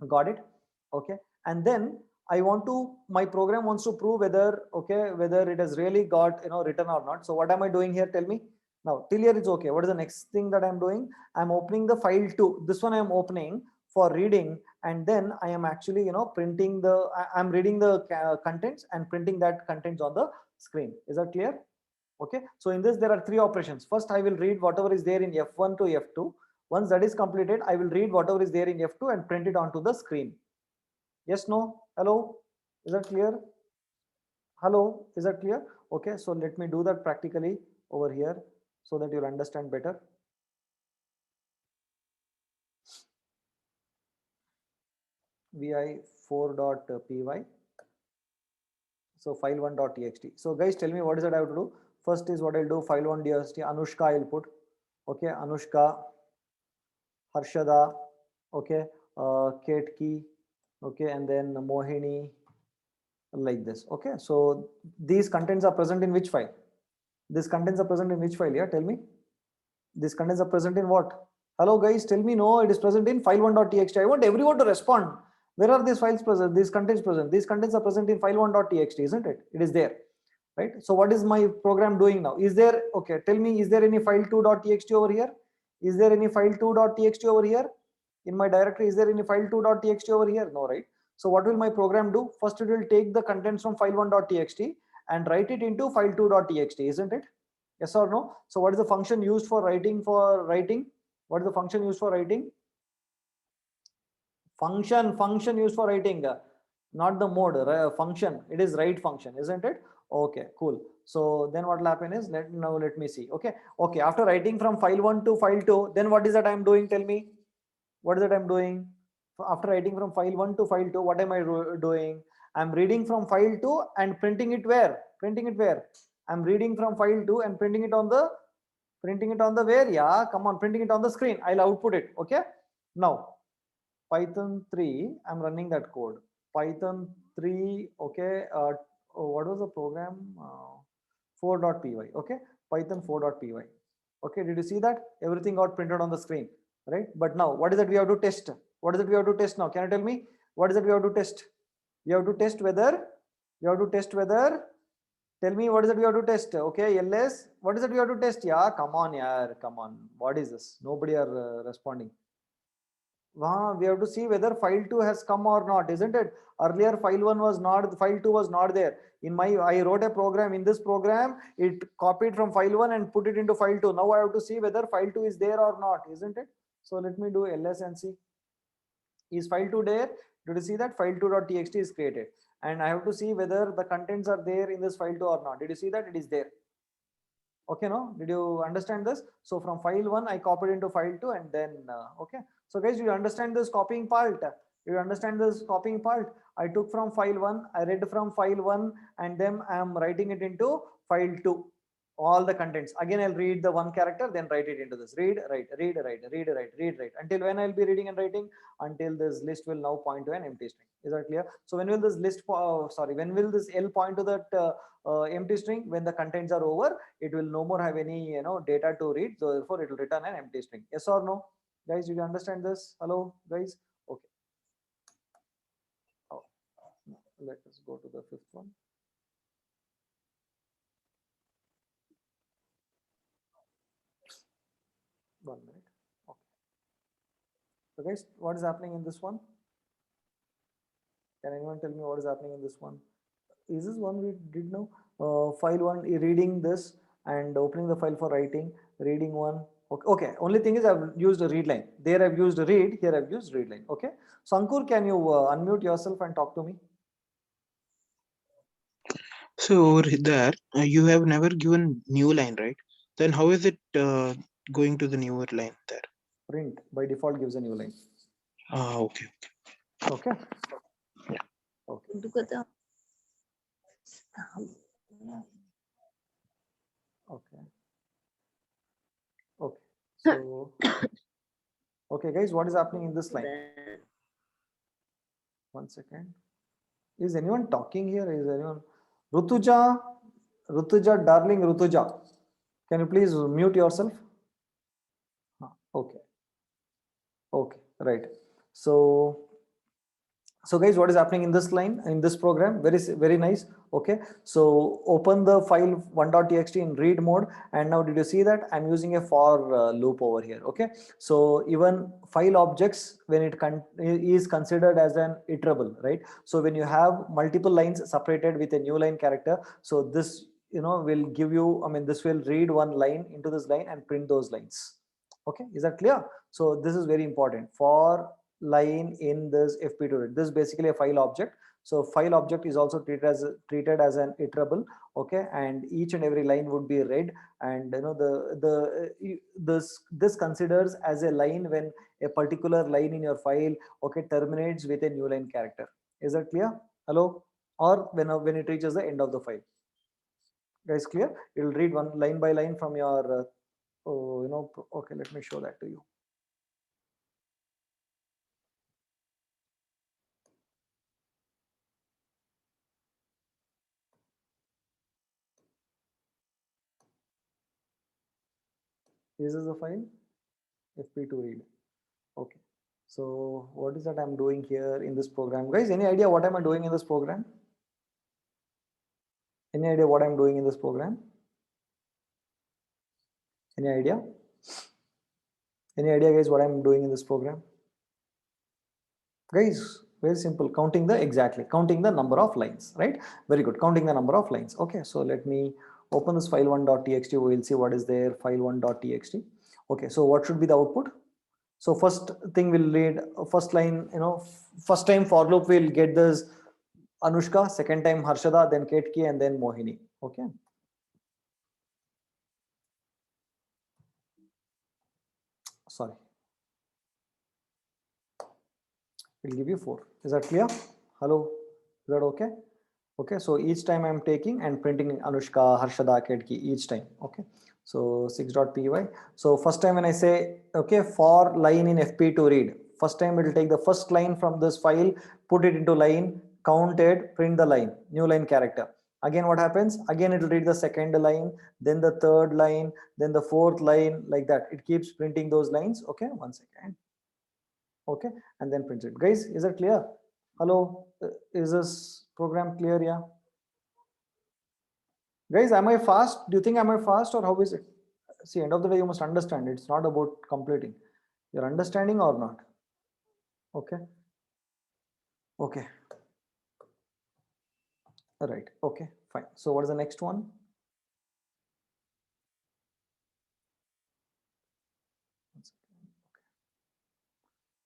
Got it? Okay. And then I want to, my program wants to prove whether, okay, whether it has really got, written or not. So what am I doing here? Tell me. Now, till here it's okay. What is the next thing that I'm doing? I'm opening the file 2. This one I'm opening for reading, and then I am actually, printing the, I'm reading the contents and printing that contents on the screen. Is that clear? Okay. So in this, there are 3 operations. First, I will read whatever is there in F1 to F2. Once that is completed, I will read whatever is there in F2 and print it onto the screen. Yes, no, hello, is that clear? Hello, is that clear? Okay, so let me do that practically over here so that you'll understand better. vi4.py. So file1.txt. So guys, tell me what is that I have to do. First is what I'll do, file1.txt, Anushka I'll put. Okay, Anushka, Harshada, okay, Ketki, okay, and then Mohini, like this. Okay, so these contents are present in which file? These contents are present in which file? Yeah, tell me. These contents are present in what? Hello guys, tell me. No, it is present in file1.txt. I want everyone to respond. Where are these files present? These contents present. These contents are present in file1.txt, isn't it? It is there, right? So what is my program doing now? Is there, okay, tell me, is there any file2.txt over here? Is there any file2.txt over here? In my directory, is there any file2.txt over here? No, right? So what will my program do? First, it will take the contents from file1.txt and write it into file2.txt, isn't it? Yes or no? So what is the function used for writing? What is the function used for writing? Function used for writing, not the mode, function. It is write function, isn't it? Okay, cool. So then what will happen is, let me see. Okay, after writing from file1 to file2, then what is that I'm doing? Tell me, what is that I'm doing? After writing from file1 to file2, what am I doing? I'm reading from file2 and printing it where? I'm reading from file2 and printing it on the where? Yeah, come on, printing it on the screen. I'll output it. Okay, now Python 3, I'm running that code. Python 3, okay, what was the program? 4.py, okay, Python 4.py. Okay, did you see that? Everything got printed on the screen, right? But now, what is it we have to test? What is it we have to test now? Can you tell me? What is it we have to test? We have to test whether, tell me what is it we have to test? Okay, ls, what is it we have to test? Yeah, come on, yeah, come on. What is this? Nobody are responding. We have to see whether file2 has come or not, isn't it? Earlier file1 was not, file2 was not there. I wrote a program. In this program, it copied from file1 and put it into file2. Now I have to see whether file2 is there or not, isn't it? So let me do ls and see. Is file2 there? Did you see that file2.txt is created? And I have to see whether the contents are there in this file2 or not. Did you see that? It is there. Okay, no? Did you understand this? So from file1, I copied into file2 and then, okay. So guys, do you understand this copying part? Do you understand this copying part? I took from file1, I read from file1, and then I am writing it into file2. All the contents. Again, I'll read the one character, then write it into this. Read, write, read, write, read, write, read, write. Until when I'll be reading and writing? Until this list will now point to an empty string. Is that clear? So when will this when will this L point to that empty string? When the contents are over, it will no more have any data to read. So therefore, it will return an empty string. Yes or no? Guys, did you understand this? Hello, guys? Okay. Oh, let us go to the fifth one. One minute. Okay. So guys, what is happening in this one? Can anyone tell me what is happening in this one? Is this one we did now? File1, reading this and opening the file for writing, reading one. Okay. Only thing is I've used a read line. There I've used read, here I've used read line. Okay. So Ankur, can you unmute yourself and talk to me? So over there, you have never given new line, right? Then how is it going to the newer line there? Print by default gives a new line. Okay. Okay. Yeah. Okay. Okay. Okay. So, okay, guys, what is happening in this line? 1 second. Is anyone talking here? Is anyone? Rutuja, darling Rutuja, can you please mute yourself? Okay. Okay, right. So guys, what is happening in this line, in this program? Very nice. Okay, so open the file 1.txt in read mode, and now did you see that I'm using a for loop over here? Okay, so even file objects, when it is considered as an iterable, right? So when you have multiple lines separated with a new line character, so this will give you, this will read one line into this line and print those lines. Okay, is that clear? So this is very important for line in this FP2 read. This is basically a file object. So file object is also treated as an iterable. Okay, and each and every line would be read, and this considers as a line when a particular line in your file, okay, terminates with a new line character. Is that clear? Hello? Or when it reaches the end of the file. Guys, clear? It will read one line by line from your okay, let me show that to you. This is the file fp2 read. Okay, so what is that I'm doing here in this program? Guys, any idea what am I doing in this program? Any idea what I'm doing in this program? Any idea? Any idea, guys, what I'm doing in this program? Guys, very simple, counting the number of lines, right? Very good, counting the number of lines. Okay, so let me open this file1.txt. we will see what is there, file1.txt. Okay, so what should be the output? So first thing we'll read, first line, first time for loop we'll get this Anushka, second time Harshada, then Ketki, and then Mohini. Okay. Sorry. It'll give you 4. Is that clear? Hello? Is that okay? Okay, so each time I'm taking and printing Anushka, Harshada, Ketki each time. Okay. So 6.py. So first time when I say, okay, for line in FP2 read, first time it will take the first line from this file, put it into line, count it, print the line, new line character. Again, what happens? Again, it will read the second line, then the third line, then the fourth line, like that. It keeps printing those lines. Okay, 1 second. Okay, and then print it. Guys, is that clear? Hello, is this program clear? Yeah. Guys, am I fast? Do you think am I fast, or how is it? See, end of the day, you must understand. It's not about completing. You're understanding or not? Okay. Okay. All right. Okay, fine. So what is the next one?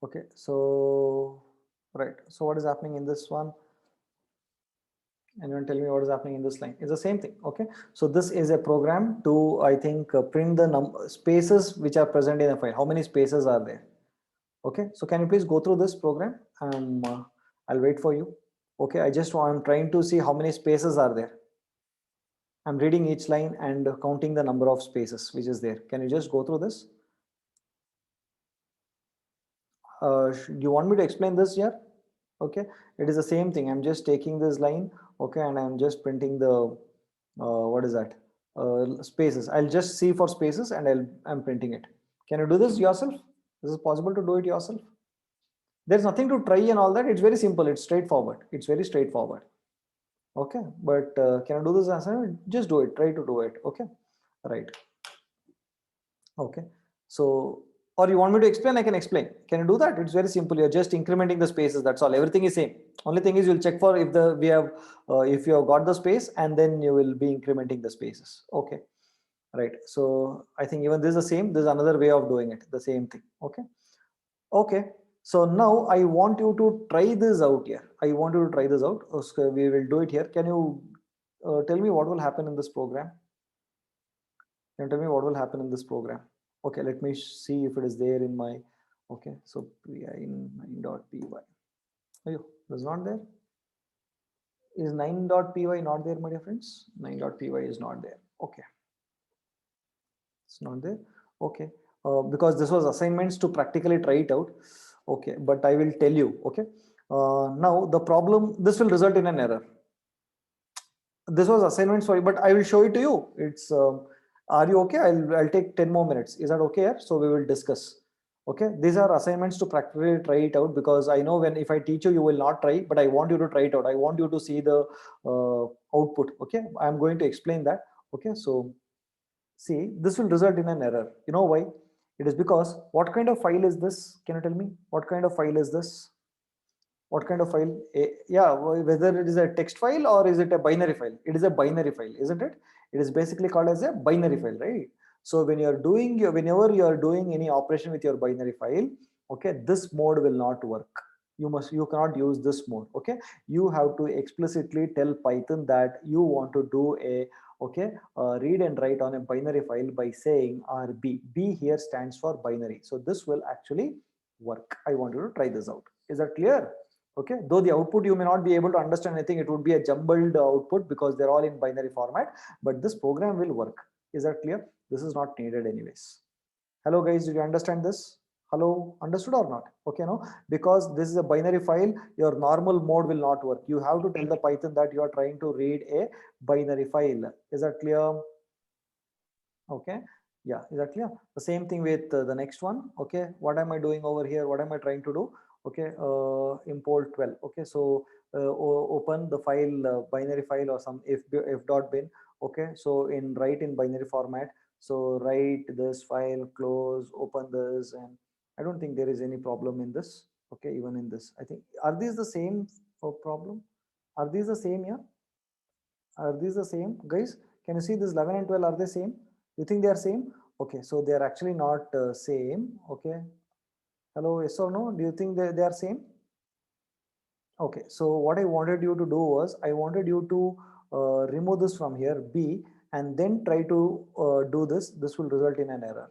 Okay, so right. So what is happening in this one? Anyone tell me what is happening in this line? It's the same thing. Okay, so this is a program to, I think, print the spaces which are present in a file. How many spaces are there? Okay, so can you please go through this program? I'll wait for you. Okay, I'm trying to see how many spaces are there. I'm reading each line and counting the number of spaces which is there. Can you just go through this? Do you want me to explain this here? Okay, it is the same thing. I'm just taking this line, okay, and I'm just printing the what is that, spaces. I'll just see for spaces and I'm printing it. Can you do this yourself? Is it possible to do it yourself? There's nothing to try and all that. It's very simple. It's straightforward. It's very straightforward. Okay, but can I do this assignment? Just do it. Try to do it. Okay, right. Okay, so, or you want me to explain? I can explain. Can you do that? It's very simple. You're just incrementing the spaces. That's all. Everything is same. Only thing is you'll check for if if you have got the space, and then you will be incrementing the spaces. Okay, right. So I think even this is the same. There's another way of doing it. The same thing. Okay. Okay. So now I want you to try this out here. I want you to try this out. So we will do it here. Can you tell me what will happen in this program? Can you tell me what will happen in this program? Okay, let me see if it is there in my, okay, so in 9.py. Oh, it's not there. Is 9.py not there, my dear friends? 9.py is not there. Okay. It's not there. Okay. Because this was assignments to practically try it out. Okay, but I will tell you. Okay. Now the problem, this will result in an error. This was assignment, sorry, but I will show it to you. It's are you okay? I'll take 10 more minutes. Is that okay here? So we will discuss. Okay, these are assignments to practically try it out, because I know if I teach you, you will not try, but I want you to try it out. I want you to see the output. Okay, I'm going to explain that. Okay, so see, this will result in an error. You know why? It is because, what kind of file is this? Can you tell me what kind of file is this? What kind of file? Yeah, whether it is a text file or is it a binary file? It is a binary file, isn't it? It is basically called as a binary file, right? So when you're doing whenever you're doing any operation with your binary file, okay, this mode will not work. You cannot use this mode. Okay, you have to explicitly tell Python that you want to do a read and write on a binary file by saying RB. B here stands for binary. So this will actually work. I want you to try this out. Is that clear? Okay, though the output you may not be able to understand anything, it would be a jumbled output because they're all in binary format, but this program will work. Is that clear? This is not needed anyways. Hello guys, did you understand this? Hello, understood or not? Okay, no, because this is a binary file, your normal mode will not work. You have to tell the Python that you are trying to read a binary file. Is that clear? Okay, yeah, is that clear? The same thing with the next one. Okay, what am I doing over here? What am I trying to do? Okay, import 12. Okay, so open the file, binary file or some if.bin. Okay, so write in binary format. So write this file, close, open this, and I don't think there is any problem in this. Okay, even in this, I think, are these the same problem? Are these the same? Yeah, are these the same, guys? Can you see this 11 and 12? Are they same? You think they are same? Okay, so they are actually not same. Okay, hello, yes or no? Do you think they are same? Okay, so what I wanted you to do was I wanted you to remove this from here, B, and then try to do this. This will result in an error.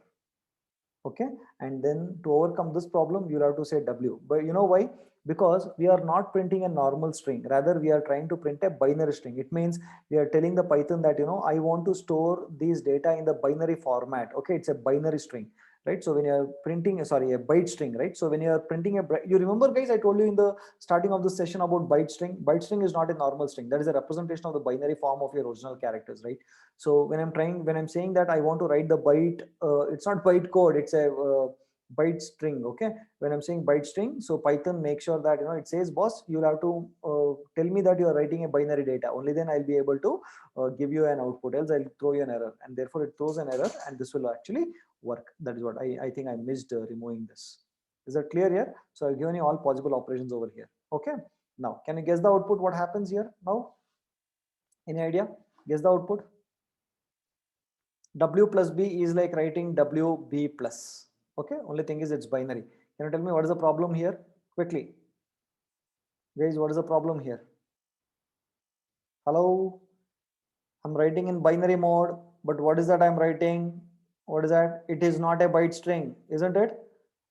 Okay, and then to overcome this problem, you'll have to say W. But you know why? Because we are not printing a normal string, rather we are trying to print a binary string. It means we are telling the Python that, you know, I want to store these data in the binary format. Okay, it's a binary string, right? So when you're printing a byte string, right? So when you're printing you remember guys, I told you in the starting of the session about byte string is not a normal string. That is a representation of the binary form of your original characters, right? So when I'm saying that I want to write the byte, it's not byte code, it's a byte string. Okay, when I'm saying byte string, so Python makes sure that, you know, it says, boss, you'll have to tell me that you are writing a binary data, only then I'll be able to give you an output, else I'll throw you an error, and therefore it throws an error, and this will actually work. That is what I think I missed removing this. Is that clear here? So I've given you all possible operations over here. Okay, now can you guess the output? What happens here now? Any idea? Guess the output. W plus B is like writing WB plus. Okay, only thing is it's binary. Can you tell me what is the problem here? Quickly. Guys, what is the problem here? Hello? I'm writing in binary mode, but what is that I'm writing? What is that? It is not a byte string, isn't it?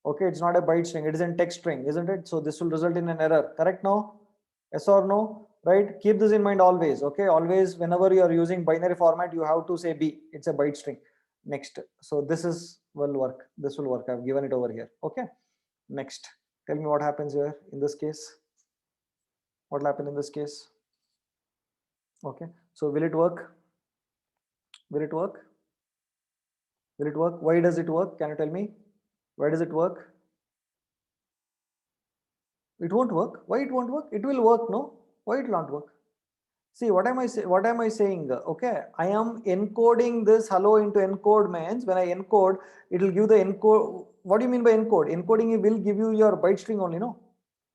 Okay, it's not a byte string, it is in text string, isn't it? So this will result in an error, correct now? Yes or no? Right? Keep this in mind always. Okay, always whenever you are using binary format, you have to say B, it's a byte string. Next, so this will work. This will work. I've given it over here. Okay, next, tell me what happens here in this case. What will happen in this case? Okay, so will it work? Will it work? Will it work? Why does it work? Can you tell me? Why does it work? It won't work. Why it won't work? It will work, no? Why it will not work? See, what am I saying? Okay, I am encoding this hello into encode means when I encode, it will give the encode. What do you mean by encode? Encoding will give you your byte string only, no?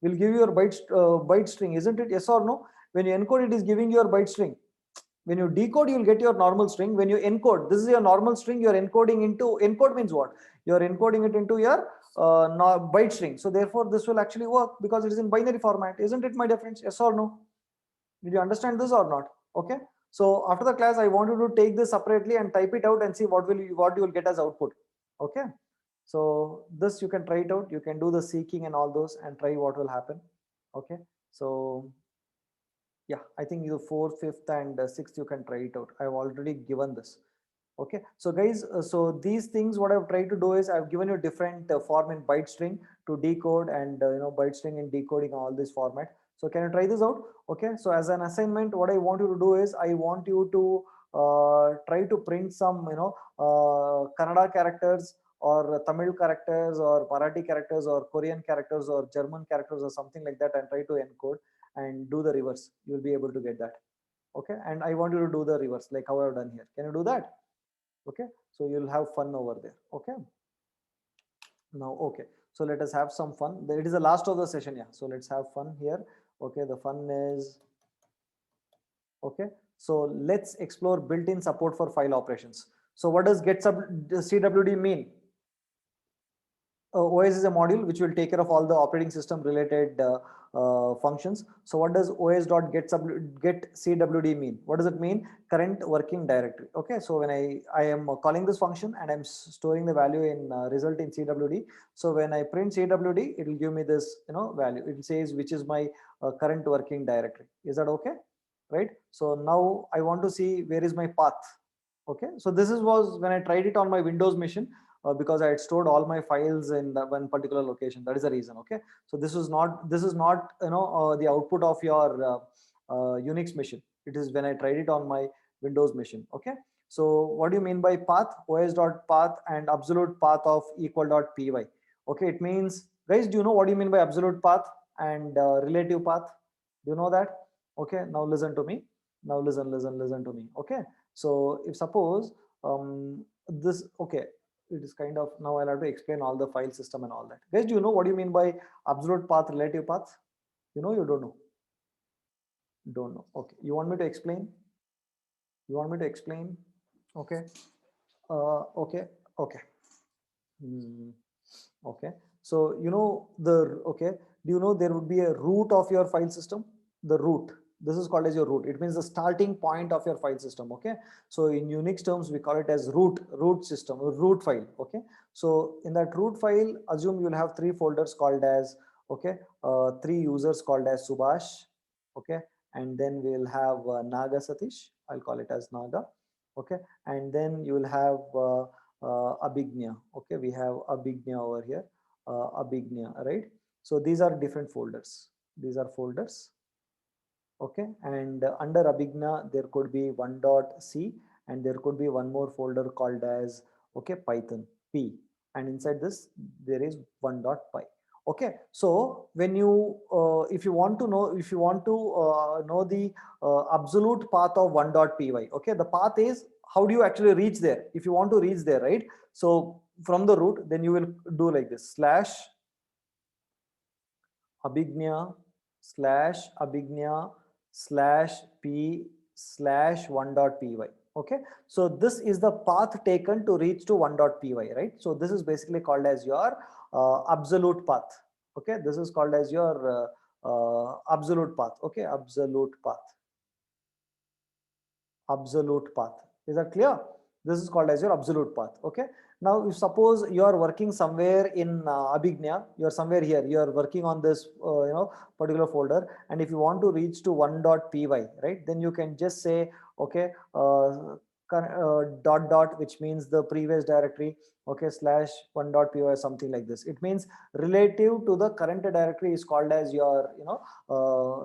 Will give you your byte string, isn't it? Yes or no? When you encode, it is giving you your byte string. When you decode, you will get your normal string. When you encode, this is your normal string. You are encoding into, encode means what? You are encoding it into your byte string. So therefore, this will actually work because it is in binary format, isn't it, my dear friends? Yes or no? Did you understand this or not? Okay. So after the class, I want you to take this separately and type it out and see what you will get as output. Okay. So this you can try it out. You can do the seeking and all those and try what will happen. Okay. So yeah, I think you 4th, 5th, and 6th you can try it out. I've already given this. Okay, so guys, so these things what I've tried to do is I've given you different form in byte string to decode, and byte string and decoding all this format. So can you try this out? Okay, so as an assignment, what I want you to do is I want you to try to print some Kannada characters or Tamil characters or Marathi characters or Korean characters or German characters or something like that, and try to encode and do the reverse. You will be able to get that. Okay, and I want you to do the reverse like how I've done here. Can you do that? Okay, so you'll have fun over there. Okay, now okay, so let us have some fun. It is the last of the session. Yeah, so let's have fun here. Okay, the fun is okay, so let's explore built-in support for file operations. So what does get sub CWD mean? OS is a module which will take care of all the operating system related functions. So what does os.get CWD mean? What does it mean? Current working directory. Okay, so when I am calling this function and I'm storing the value in result in CWD. So when I print CWD, it will give me this value. It says which is my current working directory. Is that okay? Right. So now I want to see where is my path. Okay, so this was when I tried it on my Windows machine. Because I had stored all my files in one particular location. That is the reason. Okay, so this is not the output of your Unix machine. It is when I tried it on my Windows machine. Okay, so what do you mean by path? os.path and absolute path of equal.py. Okay, it means, guys, do you know what do you mean by absolute path and relative path? Do you know that? Okay, now listen to me. Now listen to me. Okay, so if suppose this, okay, it is kind of, now I'll have to explain all the file system and all that. Guys, do you know what do you mean by absolute path, relative path? You know, you don't know? Don't know. Okay, you want me to explain? You want me to explain? Okay. Okay. Okay, so okay, do you know there would be a root of your file system? The root, this is called as your root. It means the starting point of your file system. Okay, so in Unix terms we call it as root system, root file. Okay, so in that root file, assume you will have three folders called as, okay, three users called as Subhash. Okay, and then we'll have Naga Satish, I'll call it as Naga. Okay, and then you will have Abhignya. Okay, we have Abhignya over here, Abhignya, right? So these are different folders. These are folders. Okay, and under Abhignya there could be 1.c and there could be one more folder called as, okay, Python P, and inside this there is 1.py. Okay, so when you if you want to know the absolute path of 1.py, okay, the path is, how do you actually reach there? If you want to reach there, right? So from the root, then you will do like this: /Abhignya /p/1.py. Okay, so this is the path taken to reach to 1.py, right? So this is basically called as your absolute path. Okay, this is called as your absolute path. Okay, absolute path. Is that clear? This is called as your absolute path. Okay, now if suppose you are working somewhere in Abhignya, you are somewhere here, you are working on this particular folder, and if you want to reach to 1.py, right, then you can just say, okay, dot, which means the previous directory, okay, /1.py or something like this. It means relative to the current directory is called as your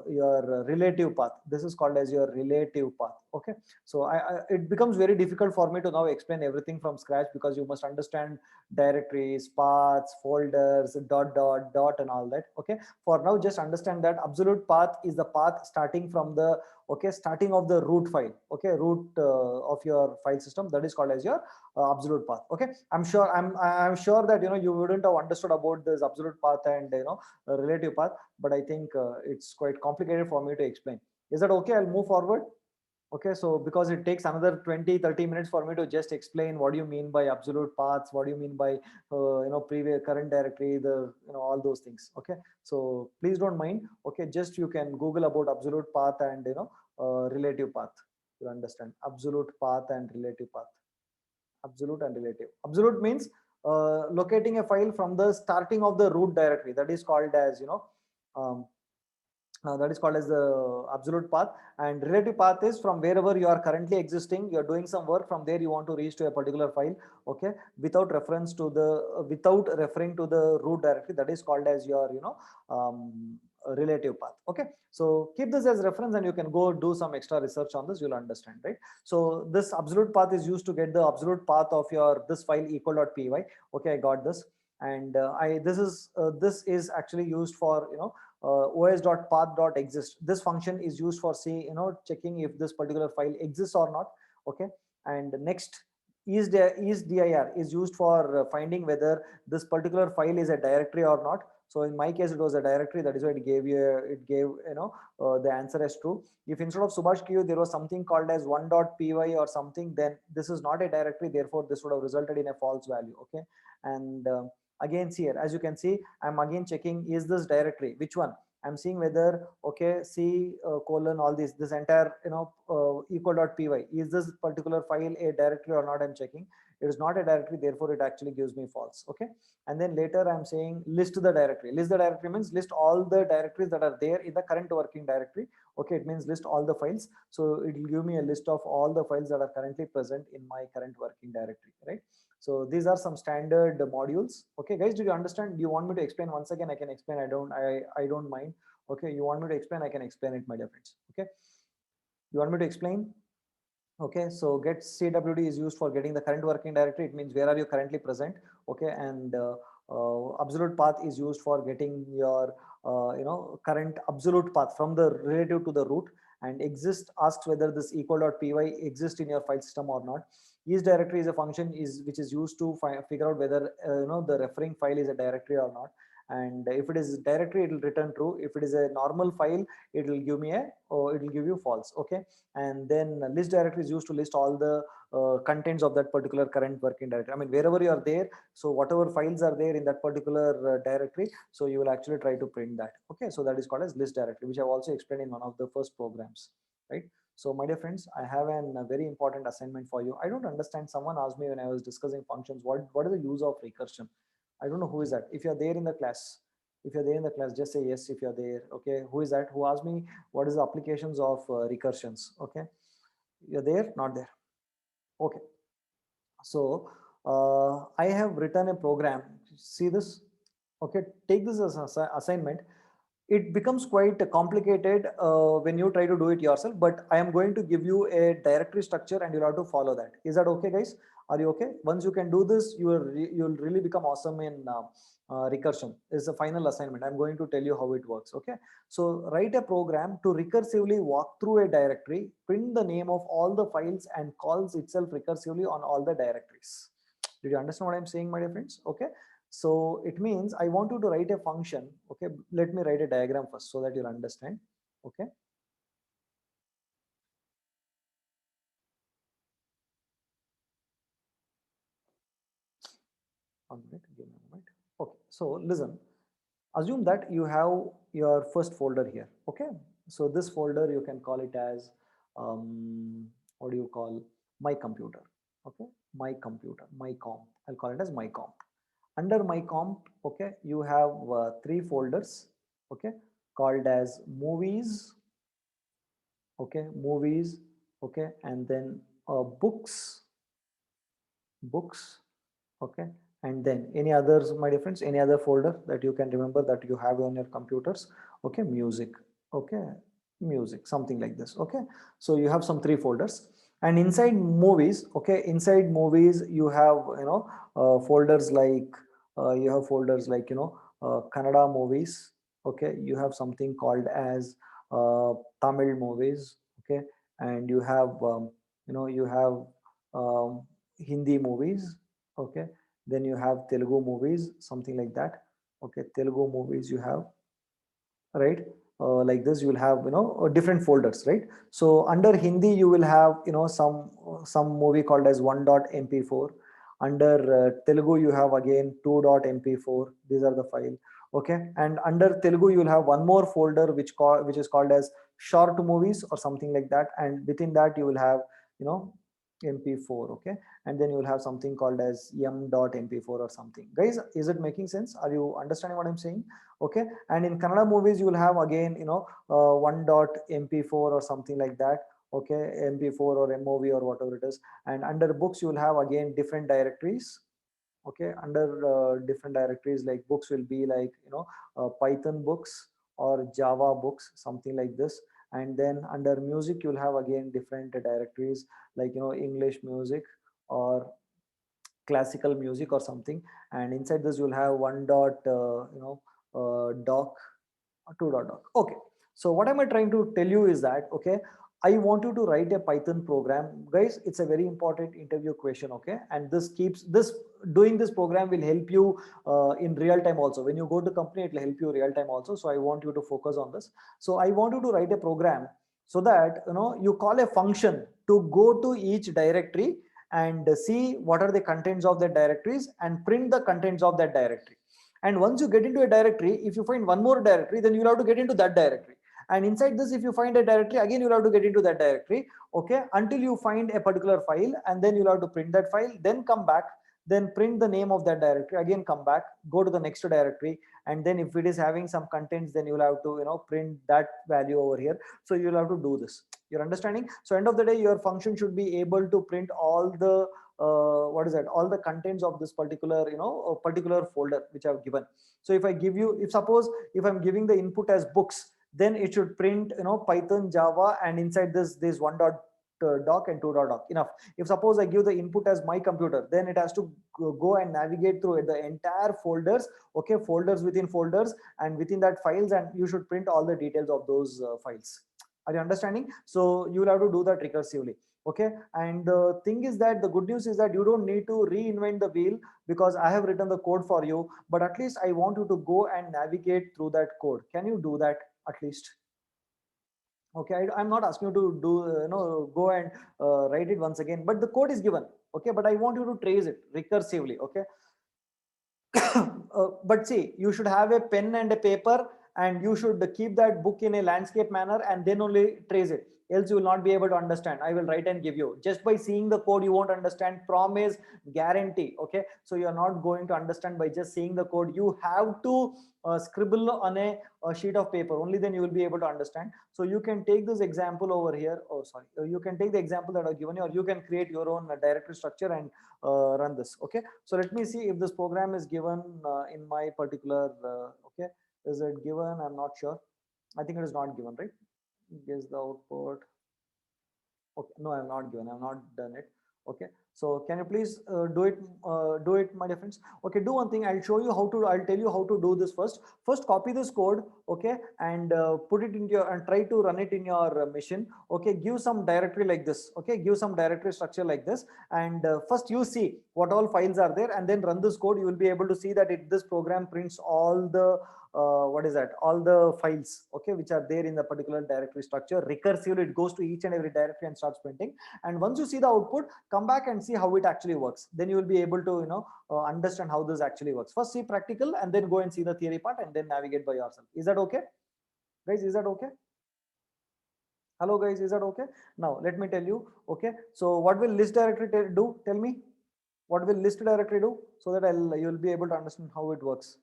your relative path. This is called as your relative path. Okay, so it becomes very difficult for me to now explain everything from scratch, because you must understand directories, paths, folders, dot and all that. Okay, for now just understand that absolute path is the path starting from the, okay, starting of the root file, okay, root of your file system. That is called as your absolute path. Okay, I'm sure that you wouldn't have understood about this absolute path and relative path, but I think it's quite complicated for me to explain. Is that okay? I'll move forward. Okay, so because it takes another 20-30 minutes for me to just explain what do you mean by absolute paths, what do you mean by previous current directory, the all those things. Okay, so please don't mind. Okay, just you can Google about absolute path and relative path. You understand absolute path and relative path. Absolute and relative. Absolute means locating a file from the starting of the root directory. That is called as that is called as the absolute path, and relative path is from wherever you are currently existing, you're doing some work, from there you want to reach to a particular file, okay, without referring to the root directory. That is called as your relative path. Okay, so keep this as reference and you can go do some extra research on this, you'll understand, right? So this absolute path is used to get the absolute path of your this file equal.py. Okay, I got this, and this is actually used for os.path.exist. This function is used for checking if this particular file exists or not. Okay, and next is dir is used for finding whether this particular file is a directory or not. So in my case, it was a directory. That is why it gave the answer as true. If instead of Subhash Q, there was something called as 1.py or something, then this is not a directory. Therefore, this would have resulted in a false value. Okay. And again, here, as you can see, I'm again checking, is this directory, which one? I'm seeing whether, okay, C colon all this entire, equal.py, is this particular file a directory or not? I'm checking. It is not a directory, therefore it actually gives me false. Okay. And then later I'm saying list the directory. List the directory means list all the directories that are there in the current working directory. Okay, it means list all the files. So it will give me a list of all the files that are currently present in my current working directory, right? So these are some standard modules. Okay, guys, did you understand? Do you want me to explain once again? I can explain. I don't mind. Okay, you want me to explain? I can explain it, my dear friends. Okay, you want me to explain? Okay, so get CWD is used for getting the current working directory. It means where are you currently present. Okay, and absolute path is used for getting your current absolute path from the relative to the root. And exist asks whether this equal.py exists in your file system or not. Each directory is a function which is used to figure out whether the referring file is a directory or not. And if it is directory, it will return true. If it is a normal file, it will give me it will give you false. Okay. And then list directory is used to list all the contents of that particular current working directory. I mean, wherever you are there, so whatever files are there in that particular directory, so you will actually try to print that. Okay, so that is called as list directory, which I've also explained in one of the first programs, right? So my dear friends, I have a very important assignment for you. I don't understand. Someone asked me when I was discussing functions, what is the use of recursion? I don't know who is that. If you're there in the class, just say yes. If you're there, okay, who is that? Who asked me what is the applications of recursions? Okay, you're there, not there. Okay, so I have written a program. See this? Okay, take this as an assignment. It becomes quite complicated when you try to do it yourself, but I am going to give you a directory structure and you'll have to follow that. Is that okay, guys? Are you okay? Once you can do this, you'll really become awesome in recursion. Is the final assignment. I'm going to tell you how it works. Okay, so write a program to recursively walk through a directory, print the name of all the files and calls itself recursively on all the directories. Did you understand what I'm saying, my dear friends? Okay, so it means I want you to write a function. Okay, let me write a diagram first so that you'll understand. Okay, one minute, give me a moment. Okay, so listen, assume that you have your first folder here. Okay, so this folder you can call it as what do you call, my computer. Okay, my computer, my comp, I'll call it as my comp. Under my comp, okay, you have three folders, okay, called as movies, okay, movies, okay, and then books, okay, and then any others, my dear friends, any other folder that you can remember that you have on your computers. Okay, music, okay, music, something like this. Okay, so you have some three folders, and inside movies, okay, inside movies you have folders like Kannada movies. Okay, you have something called as Tamil movies. Okay, and you have you have Hindi movies. Okay, then you have Telugu movies, something like that. Okay, Telugu movies you have, right? Like this, you will have different folders, right? So under Hindi you will have some movie called as 1.mp4. Under Telugu you have again 2.mp4. These are the file. Okay, and under Telugu you will have one more folder which is called as short movies or something like that, and within that you will have mp4. Okay, and then you will have something called as m.mp4 or something. Guys, is it making sense? Are you understanding what I'm saying? Okay, and in Kannada movies you will have again 1.mp4 or something like that. Okay, mp4 or mov or whatever it is. And under books you will have again different directories. Okay, under different directories, like books will be like Python books or Java books, something like this. And then under music you'll have again different directories, like English music or classical music or something. And inside this you'll have one dot doc, 2.doc. Okay, so what am I trying to tell you is that, okay, I want you to write a Python program. Guys, it's a very important interview question, okay? And doing this program will help you in real time also. When you go to company, it will help you real time also. So I want you to focus on this. So I want you to write a program so that, you call a function to go to each directory and see what are the contents of that directories and print the contents of that directory. And once you get into a directory, if you find one more directory, then you'll have to get into that directory. And inside this, if you find a directory, again you'll have to get into that directory, okay, until you find a particular file, and then you'll have to print that file, then come back, then print the name of that directory, again come back, go to the next directory, and then if it is having some contents, then you'll have to print that value over here. So you'll have to do this. You're understanding? So end of the day, your function should be able to print all the all the contents of this particular particular folder which I've given. So if I give you, if I'm giving the input as books, then it should print Python, Java, and inside this one dot doc and two dot doc. Enough. If suppose I give the input as my computer, then it has to go and navigate through the entire folders, okay, folders within folders, and within that files, and you should print all the details of those files. Are you understanding? So you will have to do that recursively. Okay, and the thing is that the good news is that you don't need to reinvent the wheel, because I have written the code for you, but at least I want you to go and navigate through that code. Can you do that at least? Okay, I'm not asking you to do go and write it once again, but the code is given, okay, but I want you to trace it recursively. Okay. But see, you should have a pen and a paper, and you should keep that book in a landscape manner, and then only trace it, else you will not be able to understand. I will write and give you. Just by seeing the code you won't understand, promise, guarantee. Okay, so you are not going to understand by just seeing the code. You have to scribble on a sheet of paper, only then you will be able to understand. So you can take this example over here. Oh sorry, you can take the example that I've given you, or you can create your own directory structure and run this. Okay, so let me see if this program is given in my particular okay, is it given? I'm not sure. I think it is not given, right? Guess the output. Okay, no, I'm not given. I'm not done it. Okay, so can you please do it, my dear friends? Okay, do one thing. I'll show you how to. I'll tell you how to do this first. First, copy this code, okay, and put it into your, and try to run it in your machine. Okay, give some directory like this. Okay, give some directory structure like this, and first you see what all files are there, and then run this code. You will be able to see that this program prints all the all the files, okay, which are there in the particular directory structure recursively. It goes to each and every directory and starts printing. And once you see the output, come back and see how it actually works. Then you will be able to understand how this actually works. First see practical, and then go and see the theory part, and then navigate by yourself. Is that okay, guys? Is that okay? Hello guys, is that okay? Now let me tell you. Okay, so what will list directory do? Tell me, what will list directory do, so that you'll be able to understand how it works.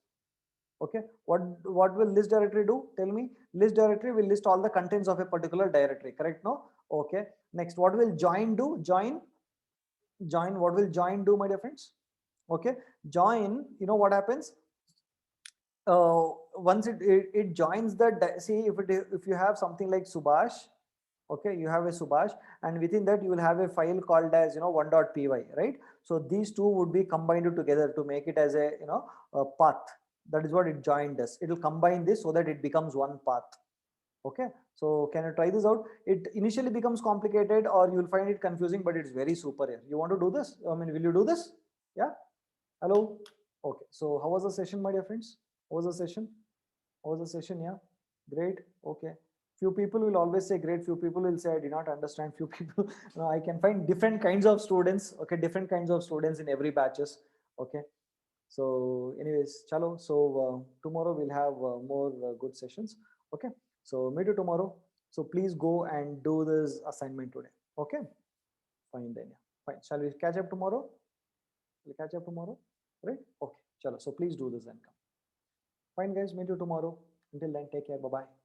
Okay, what will list directory do? Tell me. List directory will list all the contents of a particular directory, correct? No? Okay, next, what will join do? Join, what will join do, my dear friends? Okay, join, what happens once it joins the see, if you have something like Subhash, okay, you have a Subhash, and within that you will have a file called as 1.py, right? So these two would be combined together to make it as a a path. That is what it joined does. It will combine this so that it becomes one path. Okay, so can you try this out? It initially becomes complicated, or you will find it confusing, but it's very super here. You want to do this? I mean, will you do this? Yeah. Hello. Okay, so how was the session, my dear friends? How was the session? How was the session? Yeah, great. Okay, few people will always say great, few people will say I did not understand, few people I can find different kinds of students. Okay, different kinds of students in every batches. Okay, so anyways, chalo. So tomorrow we'll have more good sessions. Okay, so meet you tomorrow. So please go and do this assignment today. Okay, fine then. Yeah, fine. Shall we catch up tomorrow? We'll catch up tomorrow, right? Okay, chalo. So please do this and come. Fine, guys. Meet you tomorrow. Until then, take care. Bye bye.